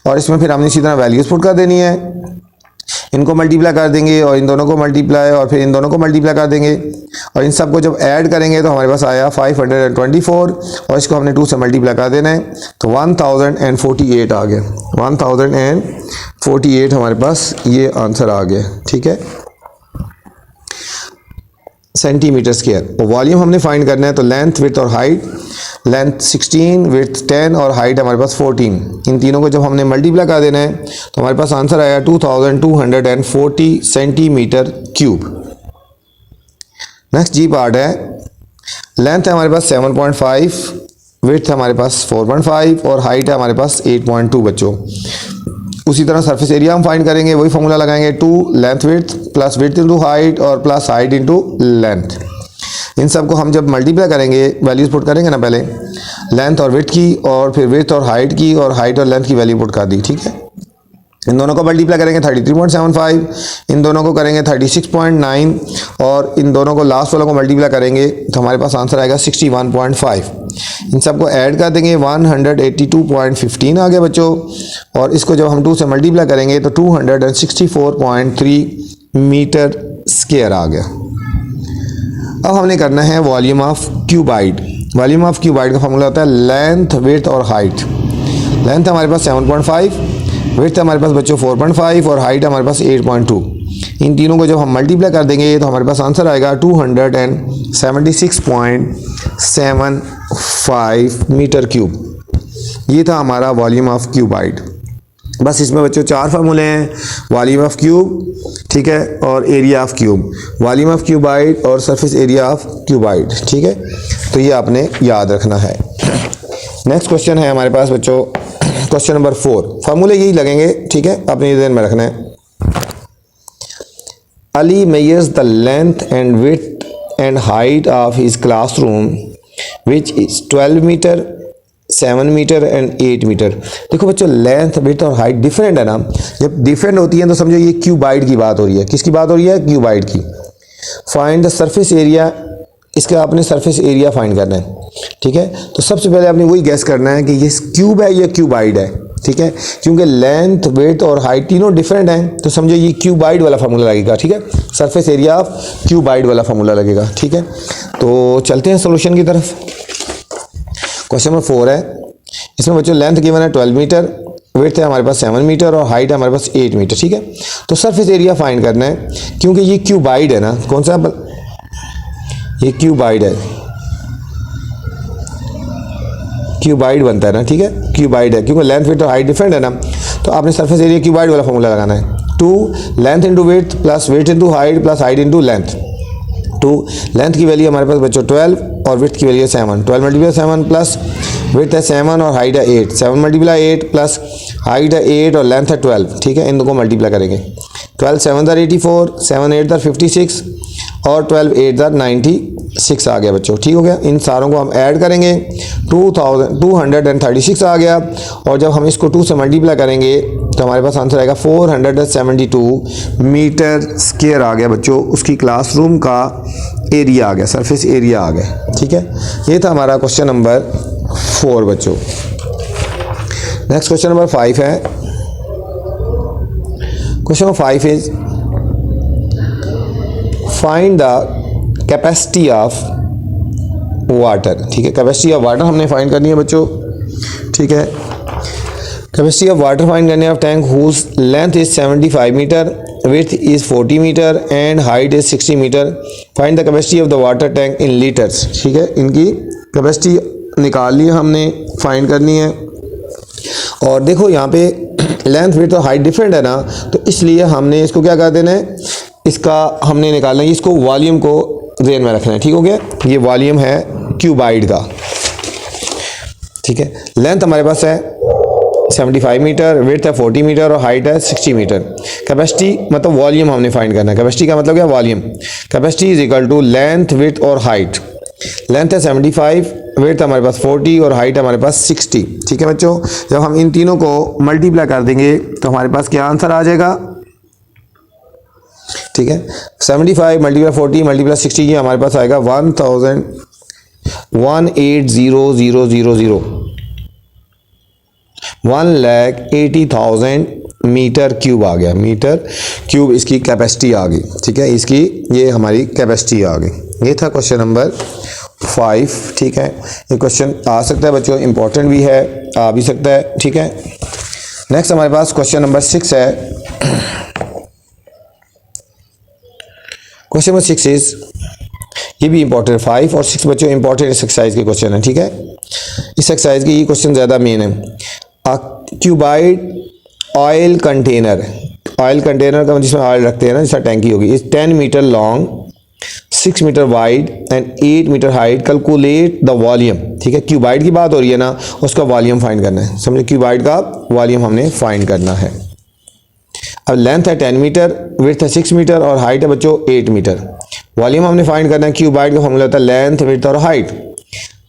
और इसमें फिर हमने इसी तरह वैल्यूज पुट कर देनी है। इनको मल्टीप्लाई कर देंगे और इन दोनों को मल्टीप्लाई और फिर इन दोनों को मल्टीप्लाई कर देंगे और इन सब को जब ऐड करेंगे तो हमारे पास आया 524 और इसको हमने 2 से मल्टीप्लाई कर देना है तो 1048 आ गया। 1048 हमारे पास ये आंसर आ गया। ठीक है, सेंटीमीटर स्क्वायर। वॉल्यूम हमने फाइंड करना है, तो लेंथ, विड्थ और हाइट। लेंथ 16, विड्थ 10 और हाइट हमारे पास 14। इन तीनों को जब हमने मल्टीप्लाई कर देना है तो हमारे पास आंसर आएगा 2240 सेंटीमीटर क्यूब। नेक्स्ट जी पार्ट है, लेंथ है हमारे पास 7.5, विड्थ है हमारे पास 4.5 और हाइट है हमारे पास 8.2 बच्चों। उसी तरह सरफेस एरिया हम फाइंड करेंगे, वही फॉर्मूला लगाएंगे, 2 length width plus width into height और प्लस हाइट इंटू लेंथ। इन सब को हम जब मल्टीप्लाई करेंगे, वैल्यूज पुट करेंगे ना, पहले लेंथ और विड्थ की और फिर विड्थ और हाइट की और हाइट और लेंथ की वैल्यू पुट कर दी, ठीक है। इन दोनों को मल्टीप्लाई करेंगे 33.75, इन दोनों को करेंगे 36.9 और इन दोनों को लास्ट वालों को मल्टीप्लाई करेंगे तो हमारे पास आंसर आएगा 61.5। इन सब को ऐड कर देंगे 182.15 आ गया बच्चों, और इसको जब हम 2 से मल्टीप्लाई करेंगे तो 264.3 मीटर स्क्वायर आ गया। अब हमने करना है volume of cuboid. Volume of cuboid का फॉर्मूला होता है लेंथ, विड्थ और हाइट। लेंथ हमारे पास 7.5, विड्थ हमारे पास बच्चों 4.5 और हाइट हमारे पास 8.2। इन तीनों को जब हम मल्टीप्लाई कर देंगे तो हमारे पास आंसर आएगा 276.75 मीटर क्यूब। ये था हमारा वॉल्यूम ऑफ क्यूबाइड। बस इसमें बच्चों 4 फार्मूले हैं, वॉल्यूम ऑफ क्यूब, ठीक है, और area of cube, volume of cuboid और सरफेस एरिया ऑफ क्यूबाइड, ठीक है। तो ये आपने याद रखना है। नेक्स्ट क्वेश्चन है हमारे पास बच्चों, क्वेश्चन नंबर 4। फार्मूले यही लगेंगे, ठीक है, अपने ध्यान में रखना है। Ali measures the length and width and height of his classroom which is 12 metre, 7 metre and 8 metre. देखो बच्चों, लेंथ, विड्थ और हाइट डिफरेंट है ना। जब डिफरेंट होती है तो समझो ये क्यूबाइड की बात हो रही है। किसकी बात हो रही है? क्यूबाइड की। फाइंड द सरफेस एरिया, इसका आपने सरफेस एरिया फाइंड करना है, ठीक है। तो सबसे पहले आपने वही गैस करना है कि ये क्यूब है या क्यूबाइड है, ठीक है। क्योंकि लेंथ, विड्थ और हाइट तीनों डिफरेंट हैं तो समझो ये क्यूबाइड वाला फार्मूला लगेगा, ठीक है। सरफेस एरिया ऑफ क्यूबाइड वाला फार्मूला लगेगा, ठीक है। तो चलते हैं सॉल्यूशन की तरफ। क्वेश्चन नंबर 4 है, इसमें बच्चों लेंथ गिवन है 12 मीटर, विड्थ है हमारे पास 7 मीटर और हाइट है हमारे पास 8 मीटर, ठीक है। तो सरफेस एरिया फाइंड करना है, क्योंकि ये क्यूबाइड है ना। कौन सा? ये क्यूबाइड है, क्यूबाइड बनता है ना, ठीक है, क्यूबाइड है, क्योंकि लेंथ, विड्थ और हाइट डिफरेंट है ना। तो आपने सरफेस एरिया क्यूबाइड वाला फॉर्मूला लगाना है, 2 length into width plus width into height plus height into length. 2 length की वैल्यू हमारे पास बच्चों 12 और विड्थ की वैल्यू 7। 12 मल्टीप्लाई 7 प्लस विड्थ है 7 और हाइट है 8। 7 मल्टीप्लाई 8 प्लस हाइट है 8 और लेंथ है 12, ठीक है। इन दोनों को मल्टीप्लाई करेंगे, 12 7 84, 7 8 56 और 12 8 96 आ गया बच्चों, ठीक हो गया। इन सारों को हम ऐड करेंगे, 2236 आ गया, और जब हम इसको 2 से मल्टीप्लाई करेंगे तो हमारे पास आंसर आएगा 472 मीटर स्क्वायर आ गया बच्चों। उसकी क्लासरूम का एरिया आ गया, सरफेस एरिया आ गया, ठीक है। ये था हमारा क्वेश्चन नंबर 4 बच्चों। नेक्स्ट क्वेश्चन नंबर 5 है। Question number 5 is find the capacity of water, ठीक है। कैपेसिटी ऑफ वाटर हमने फाइंड करनी है बच्चों, ठीक है। कैपेसिटी ऑफ वाटर फाइंड करने of tank whose length is 75 metre, width is 40 metre and height is 60 metre. Find the capacity of the water tank in litres, ठीक है। इनकी कैपेसिटी निकाल ली हमने, फाइंड करनी है। और देखो यहाँ पे लेंथ, विड्थ और हाइट डिफरेंट है ना, तो इसलिए हमने इसको क्या कर देना है, इसका हमने निकालना है, इसको वॉल्यूम को ध्यान में रखना है, ठीक हो गया। ये वॉल्यूम है क्यूबाइड का, ठीक है। लेंथ हमारे पास है 75 मीटर, विड्थ है 40 मीटर और हाइट है 60 मीटर। कैपेसिटी मतलब वॉल्यूम हमने फाइंड करना है। कैपेसिटी का मतलब क्या? Volume. Capacity is equal to length, width और हाइट। लेंथ है 75, विड्थ हमारे पास 40 और हाइट हमारे पास 60, ठीक है बच्चों। जब हम इन तीनों को मल्टीप्लाई कर देंगे तो हमारे पास क्या आंसर आ जाएगा, ठीक है। 75 मल्टीप्लाई 40 मल्टीप्लाई 60 की हमारे पास आएगा 1,80,000 1,80,000 मीटर क्यूब आ गया। मीटर क्यूब इसकी कैपेसिटी आ गई, ठीक है। इसकी ये हमारी कैपेसिटी आ गई। ये था क्वेश्चन नंबर 5, ठीक है। ये क्वेश्चन आ सकता है बच्चों, इंपॉर्टेंट भी है, आ भी सकता है, ठीक है। नेक्स्ट हमारे पास क्वेश्चन नंबर 6 है। क्वेश्चन नंबर 6 इज ये भी इंपॉर्टेंट 5 और 6 बच्चों इंपॉर्टेंट इस एक्सरसाइज के क्वेश्चन है, ठीक है। इस एक्सरसाइज के ये क्वेश्चन ज़्यादा मेन है। A cuboid oil container, oil container का जिसमें ऑयल रखते हैं ना, जैसा टैंकी होगी, is 10 metre long, 6 metre wide and 8 metre height, calculate the volume. ठीक है, क्यूबाइड की बात हो रही है ना, उसका वॉल्यूम फाइंड करना है। समझे, क्यूबाइड का वॉल्यूम हमने फाइंड करना है। अब लेंथ है 10 मीटर, विड्थ है 6 मीटर और हाइट है बच्चों 8 मीटर। वॉल्यूम हमने फाइंड करना है। क्यूबाइड का फॉर्मूला होता है लेंथ, विड्थ और हाइट।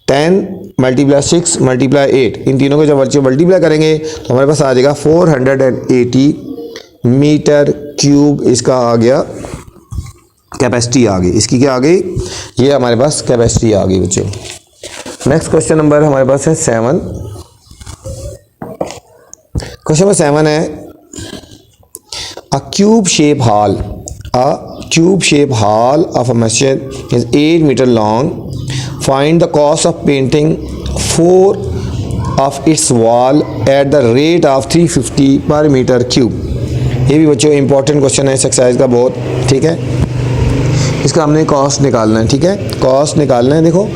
10 मल्टीप्लाई 6 मल्टीप्लाई 8, इन तीनों को जब बच्चे मल्टीप्लाई करेंगे तो हमारे पास आ जाएगा 480 मीटर क्यूब। इसका आ गया कैपेसिटी आ गई, इसकी क्या आ गई, ये हमारे पास कैपेसिटी आ गई बच्चों। नेक्स्ट क्वेश्चन नंबर हमारे पास है 7। क्वेश्चन नंबर 7 है a cube shape hall, a cube shape hall of a मस्जिद is 8 metre long, find the cost of painting 4 of its wall at the rate of 350 per metre cube. ये भी बच्चों important question है इस exercise का बहुत, ठीक है। इसका हमने कॉस्ट निकालना है, ठीक है, कॉस्ट निकालना है। देखो,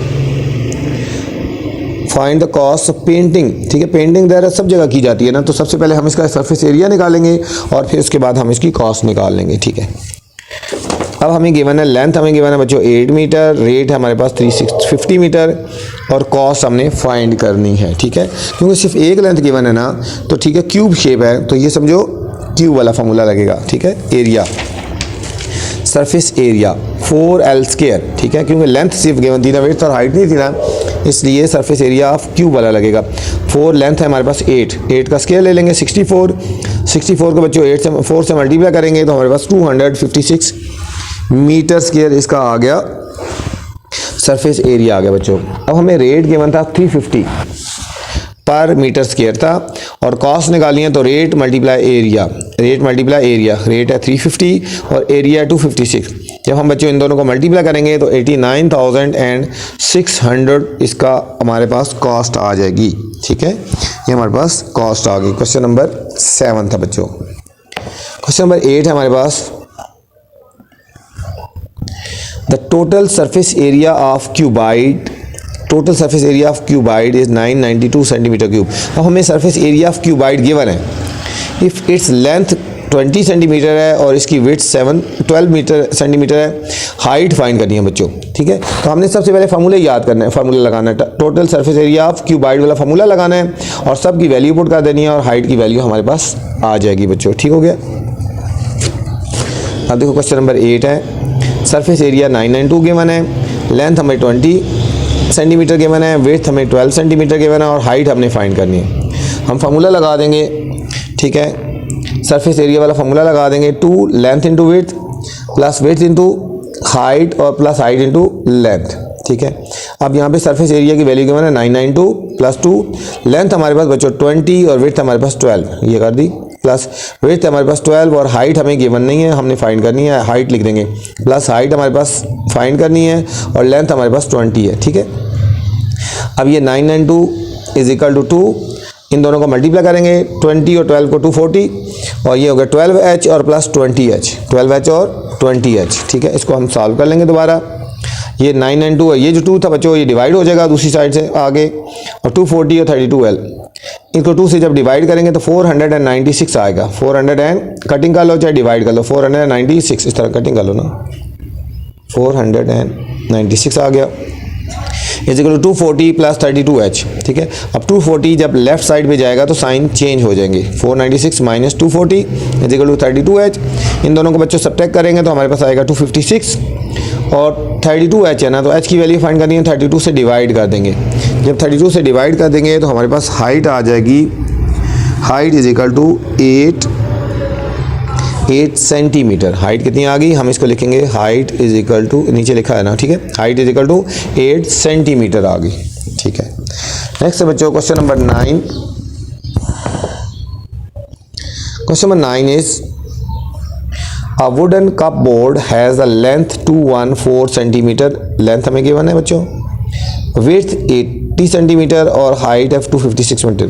find the cost of painting, ठीक है, पेंटिंग दर सब जगह की जाती है ना, तो सबसे पहले हम इसका सरफेस एरिया निकालेंगे और फिर उसके बाद हम इसकी कॉस्ट निकाल लेंगे, ठीक है। अब हमें गिवन है लेंथ, हमें गिवन है बच्चों 8 मीटर, रेट है हमारे पास 350 मीटर और कॉस्ट हमने फाइंड करनी है, ठीक है। क्योंकि सिर्फ एक लेंथ गिवन है ना, तो ठीक है, क्यूब शेप है तो ये समझो क्यूब वाला फॉर्मूला लगेगा, ठीक है। एरिया, सरफेस एरिया 4L², ठीक है, क्योंकि लेंथ सिर्फ गिवन थी ना, विड्थ और हाइट नहीं थी ना, इसलिए सरफेस एरिया ऑफ क्यूब वाला लगेगा। 4 लेंथ है हमारे पास 8 का स्केयर ले लेंगे 64 को बच्चों 4 से मल्टीप्लाई करेंगे तो हमारे पास 256 मीटर स्केयर इसका आ गया, सरफेस एरिया आ गया बच्चों। अब हमें रेट गिवन था 350 पर मीटर स्केयर था और कॉस्ट निकाली है तो rate multiply area, rate multiply area, rate है 350 और एरिया है 256। जब हम बच्चों इन दोनों को मल्टीप्लाई करेंगे तो 89,600 इसका हमारे पास कॉस्ट आ जाएगी, ठीक है। ये हमारे पास कॉस्ट आ गई। क्वेश्चन नंबर 7 था बच्चों। क्वेश्चन नंबर 8 है हमारे पास, the total surface area of cuboid, total surface area of cuboid is 992 centimetre cube. अब हमें surface area of cuboid given है। इफ़ इट्स लेंथ 20 सेंटीमीटर है और इसकी विड्थ 12 सेंटीमीटर है, हाइट फाइंड करनी है बच्चों, ठीक है। तो हमने सबसे पहले फार्मूले याद करना है, फार्मूला लगाना है, total surface area of cuboid वाला फार्मूला लगाना है और सब की वैल्यू पुट कर देनी है और हाइट की वैल्यू हमारे पास आ जाएगी बच्चों, ठीक हो गया। अब देखो क्वेश्चन नंबर 8 है, सरफेस एरिया 992 गिवन है, लेंथ हमें 20 सेंटीमीटर गिवन है, विड्थ हमें 12 सेंटीमीटर गिवन है और हाइट हमने फाइंड करनी है। हम फार्मूला लगा देंगे, ठीक है, सरफेस एरिया वाला फार्मूला लगा देंगे, 2 length into width plus width into height और प्लस हाइट इंटू लेंथ, ठीक है। अब यहाँ पे सरफेस एरिया की वैल्यू गिवन है 992 प्लस 2, लेंथ हमारे पास बच्चों 20 और विड्थ हमारे पास 12, ये कर दी, प्लस विड्थ हमारे पास 12 और हाइट हमें गिवन नहीं है, हमने फाइंड करनी है, हाइट लिख देंगे, प्लस हाइट हमारे पास फाइंड करनी है और लेंथ हमारे पास 20 है, ठीक है। अब ये 992 इज इक्वल टू 2, इन दोनों को मल्टीप्लाई करेंगे, 20 और 12 को 240 और ये हो गया 12H और प्लस 20H, 12H और 20H, ठीक है। इसको हम सॉल्व कर लेंगे दोबारा। ये 992 है, ये जो 2 था बच्चों ये डिवाइड हो जाएगा दूसरी साइड से आगे, और 240 और 32L, इनको 2 से जब डिवाइड करेंगे तो 496 आएगा। 400 एंड कटिंग कर लो चाहे डिवाइड कर लो, 496 इस तरह कटिंग कर लो ना, 496 आ गया is equal to 240 plus 32H, ठीक है। अब 240 जब लेफ्ट साइड पे जाएगा तो साइन चेंज हो जाएंगे, 496 minus 240 is equal to 32H। इन दोनों को बच्चों सब्ट्रैक्ट करेंगे तो हमारे पास आएगा 256 और 32H है ना, तो H की वैल्यू फाइंड करनी है, 32 से डिवाइड कर देंगे। जब 32 से डिवाइड कर देंगे तो हमारे पास हाइट आ जाएगी, height is equal to 8 centimetre. Height कितनी आ गई, हम इसको लिखेंगे हाइट इज इक्वल टू, नीचे लिखा है ना, ठीक है, height is equal to 8 centimetre आ गई, ठीक है। नेक्स्ट है बच्चों question number 9। Question number 9 is a wooden cupboard has a length 214 centimetre, length हमें गिवन है बच्चों, विड्थ 80 सेंटीमीटर और हाइट है 256 metre.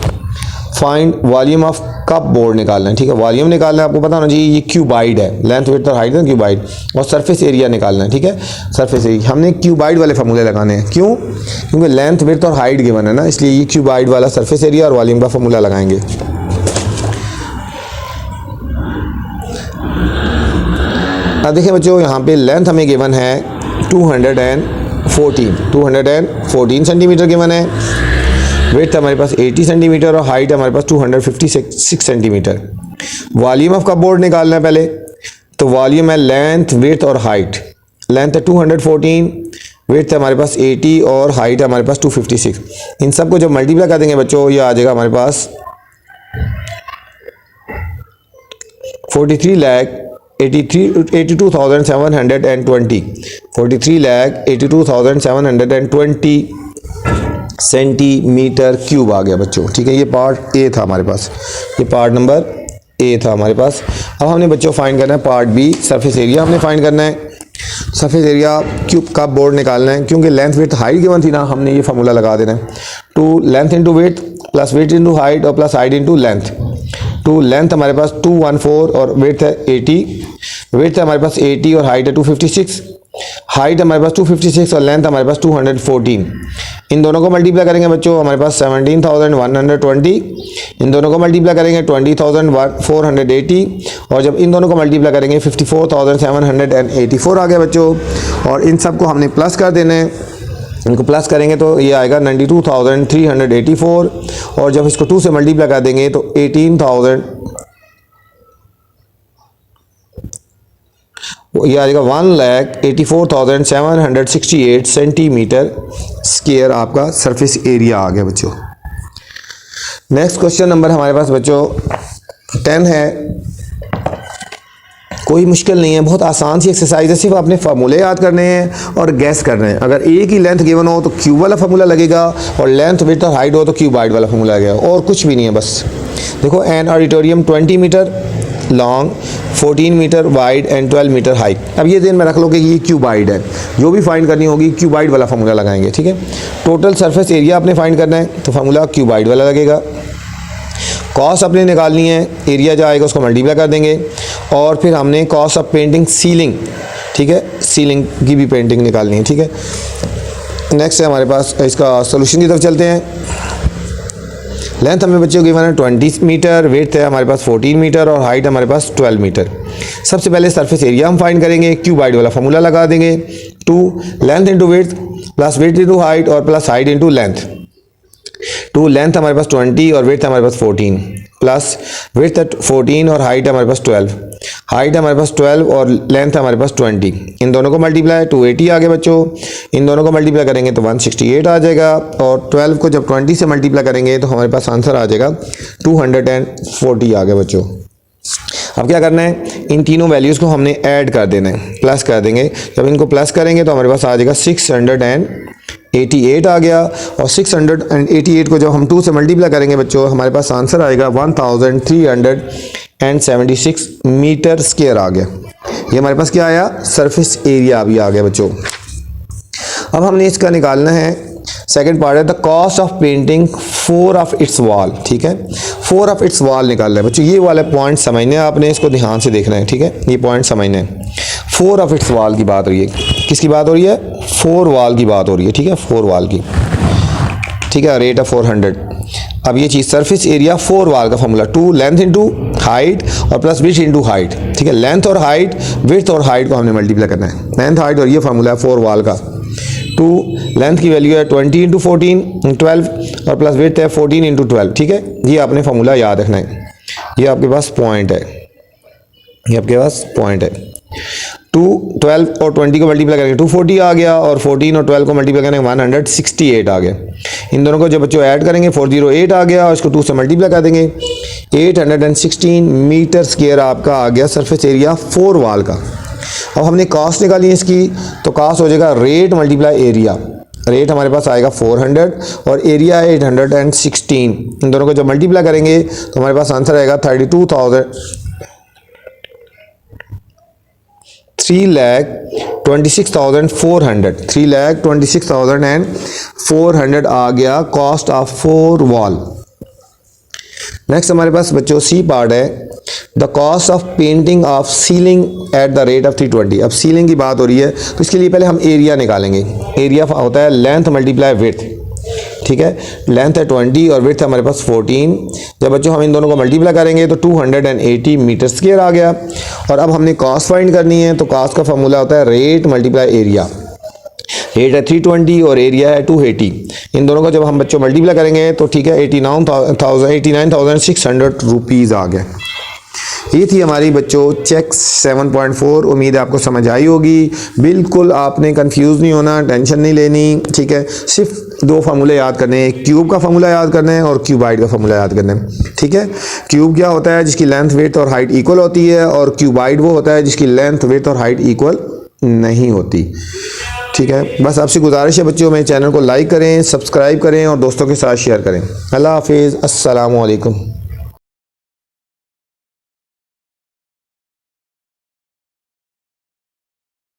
Find volume of cupboard निकालना है, ठीक है। वॉल्यूम निकालना है, आपको पता होना चाहिए ये क्यूबाइड है, लेंथ विड्थ और हाइट है क्यूबाइड, और सरफेस एरिया निकालना है, ठीक है। सरफेस एरिया हमने क्यूबाइड वाले फार्मूले लगाने हैं, क्यों? क्योंकि लेंथ विड्थ और हाइट गिवन है ना, इसलिए ये क्यूबाइड वाला सरफेस एरिया और वॉल्यूम का फार्मूला लगाएंगे। अब देखिए बच्चों, यहाँ पे लेंथ हमें गिवन है 214 सेंटीमीटर गिवन है, वेट हमारे पास 80 सेंटीमीटर और हाइट हमारे पास 256 सेंटीमीटर। वॉल्यूम ऑफ कपबोर्ड निकालना है पहले, तो वॉल्यूम है लेंथ विड्थ और हाइट। लेंथ है 214, विड्थ है हमारे पास 80 और हाइट है हमारे पास 256। इन सब को जब मल्टीप्लाई कर देंगे बच्चों, ये आ जाएगा हमारे पास 43,82,720 सेंटीमीटर क्यूब आ गया बच्चों, ठीक है। ये पार्ट ए था हमारे पास, ये पार्ट नंबर ए था हमारे पास। अब हमने बच्चों फाइंड करना है पार्ट बी, सरफेस एरिया हमने फाइंड करना है। सरफेस एरिया क्यूब का बोर्ड निकालना है, क्योंकि लेंथ विड्थ हाइट गिवन थी ना, हमने ये फार्मूला लगा देना है, two length into width plus width into height और plus height into length. Two length हमारे पास 214 और विड्थ है 80, विड्थ है हमारे पास 80 और हाइट है 256, हाइट हमारे पास 256 और लेंथ हमारे पास 214। इन दोनों को मल्टीप्लाई करेंगे बच्चों, हमारे पास 17,120, इन दोनों को मल्टीप्लाई करेंगे 20,480, और जब इन दोनों को मल्टीप्लाई करेंगे 54,784 आ गया बच्चों। और इन सब को हमने प्लस कर देना है, इनको प्लस करेंगे तो ये आएगा 92,384, और जब इसको 2 से मल्टीप्लाई कर देंगे तो 18,000, ये आ जाएगा 1,84,768 सेंटीमीटर स्क्वायर आपका सरफेस एरिया आ गया बच्चों। नेक्स्ट क्वेश्चन नंबर हमारे पास बच्चों 10 है। कोई मुश्किल नहीं है, बहुत आसान सी एक्सरसाइज है, सिर्फ आपने फार्मूले याद करने हैं और गैस करने हैं। अगर एक ही लेंथ गिवन हो तो क्यूब वाला फार्मूला लगेगा, और लेंथ विड्थ और हाइट हो तो क्यूबाइड वाला फार्मूला लगेगा, और कुछ भी नहीं है बस। देखो, an auditorium 20 metre long, 14 metre wide and 12 metre height. अब ये दिन में रख लो कि ये क्यूबाइड है, जो भी फाइंड करनी होगी क्यूबाइड वाला फार्मूला लगाएंगे, ठीक है। टोटल सरफेस एरिया आपने फाइंड करना है तो फार्मूला क्यूबाइड वाला लगेगा। कॉस्ट अपने निकालनी है, एरिया जो आएगा उसको मल्टीप्लाई कर देंगे, और फिर हमने कॉस्ट ऑफ पेंटिंग सीलिंग, ठीक है, सीलिंग की भी पेंटिंग निकालनी है, ठीक है। नेक्स्ट है हमारे पास, इसका सोल्यूशन की तरफ चलते हैं। लेंथ हमें बच्चों की गिवन है 20 मीटर, वेट है हमारे पास 14 मीटर और हाइट हमारे पास 12 मीटर। सबसे पहले सरफेस एरिया हम फाइंड करेंगे, क्यूबाइड वाला फार्मूला लगा देंगे, 2 length into width plus width into height और plus height into length. 2 length हमारे पास 20 और विड्थ हमारे पास 14, प्लस विड्थ 14 और हाइट हमारे पास 12, हाइट हमारे पास 12 और लेंथ हमारे पास 20। इन दोनों को मल्टीप्लाई 280 आ गया बच्चों, इन दोनों को मल्टीप्लाई करेंगे तो 168 आ जाएगा, और 12 को जब 20 से मल्टीप्लाई करेंगे तो हमारे पास आंसर आ जाएगा 240 आ गया बच्चों। अब क्या करना है, इन तीनों वैल्यूज़ को हमने ऐड कर देना है, प्लस कर देंगे। जब इनको प्लस करेंगे तो हमारे पास आ जाएगा 688 आ गया, और 688 को जब हम 2 से मल्टीप्लाई करेंगे बच्चों, हमारे पास आंसर आएगा 1376 मीटर स्क्वायर आ गया। ये हमारे पास क्या आया, सरफेस एरिया भी आ गया बच्चों। अब हमने इसका निकालना है, सेकंड पार्ट है the cost of painting 4 of its wall, ठीक है। 4 ऑफ इट्स वॉल निकालना है बच्चों, ये वाला पॉइंट समझना है आपने, इसको ध्यान से देखना है, ठीक है। ये पॉइंट समझना है, 4 ऑफ इट्स वॉल की बात हो रही है, किसकी बात हो रही है, 4 वॉल की बात हो रही है, ठीक है, 4 वॉल की, ठीक है। रेट है 400। अब ये चीज़ सरफेस एरिया 4 वॉल का फॉर्मूला, 2 लेंथ इंटू हाइट और प्लस विड्थ इंटू हाइट, ठीक है। लेंथ और हाइट, विड्थ और हाइट को हमने मल्टीप्लाई करना है, लेंथ हाइट, और ये फार्मूला है 4 वॉल का। 2 लेंथ की वैल्यू है 20 इंटू 14 12, और प्लस विड्थ है 14 इंटू 12, ठीक है। ये आपने फार्मूला याद रखना है, ये आपके पास पॉइंट है, ये आपके पास पॉइंट है। 2 12 और 20 को मल्टीप्लाई करेंगे 240 आ गया, और 14 और 12 को मल्टीप्लाई करेंगे 168 आ गया। इन दोनों को जब बच्चों ऐड करेंगे 408 आ गया, और इसको 2 से मल्टीप्लाई कर देंगे 816 मीटर स्क्वायर आपका आ गया सरफेस एरिया 4 वॉल का। अब हमने कॉस्ट निकाली है इसकी, तो कॉस्ट हो जाएगा रेट मल्टीप्लाई एरिया। रेट हमारे पास आएगा 400 और एरिया 816। इन दोनों को जब मल्टीप्लाई करेंगे तो हमारे पास आंसर आएगा 3,26,400 आ गया कॉस्ट ऑफ 4 वॉल। नेक्स्ट हमारे पास बच्चों सी पार्ट है, the cost of painting of ceiling eight the rate of 320। अब सीलिंग की बात हो रही है तो इसके लिए पहले हम एरिया निकालेंगे। एरिया होता है लेंथ मल्टीप्लाई विड्थ, ठीक है। लेंथ है 20 और विड्थ है हमारे पास 14। जब बच्चों हम इन दोनों को मल्टीप्लाई करेंगे तो 280 मीटर स्क्वायर आ गया। और अब हमने कॉस्ट फाइंड करनी है, तो कॉस्ट का फॉर्मूला होता है रेट मल्टीप्लाई एरिया। रेट है 320 और एरिया है 280। इन दोनों को जब हम बच्चों मल्टीप्लाई करेंगे तो ठीक है 89,600 रुपीज़ आ गए। ये थी हमारी बच्चों चेक 7.4। उम्मीद है आपको समझ आई होगी। बिल्कुल आपने कंफ्यूज नहीं होना, टेंशन नहीं लेनी, ठीक है। सिर्फ दो फार्मूले याद करने हैं, क्यूब का फार्मूला याद करना है और क्यूबाइड का फार्मूला याद करना है, ठीक है। क्यूब क्या होता है? जिसकी लेंथ विड्थ और हाइट इक्वल होती है, और क्यूबाइड वो होता है जिसकी लेंथ विड्थ और हाइट इक्वल नहीं होती, ठीक है। बस आपसे गुजारिश है बच्चों, मेरे चैनल को लाइक करें, सब्सक्राइब करें और दोस्तों के साथ शेयर करें। अल्लाह हाफिज़, अस्सलामु अलैकुम।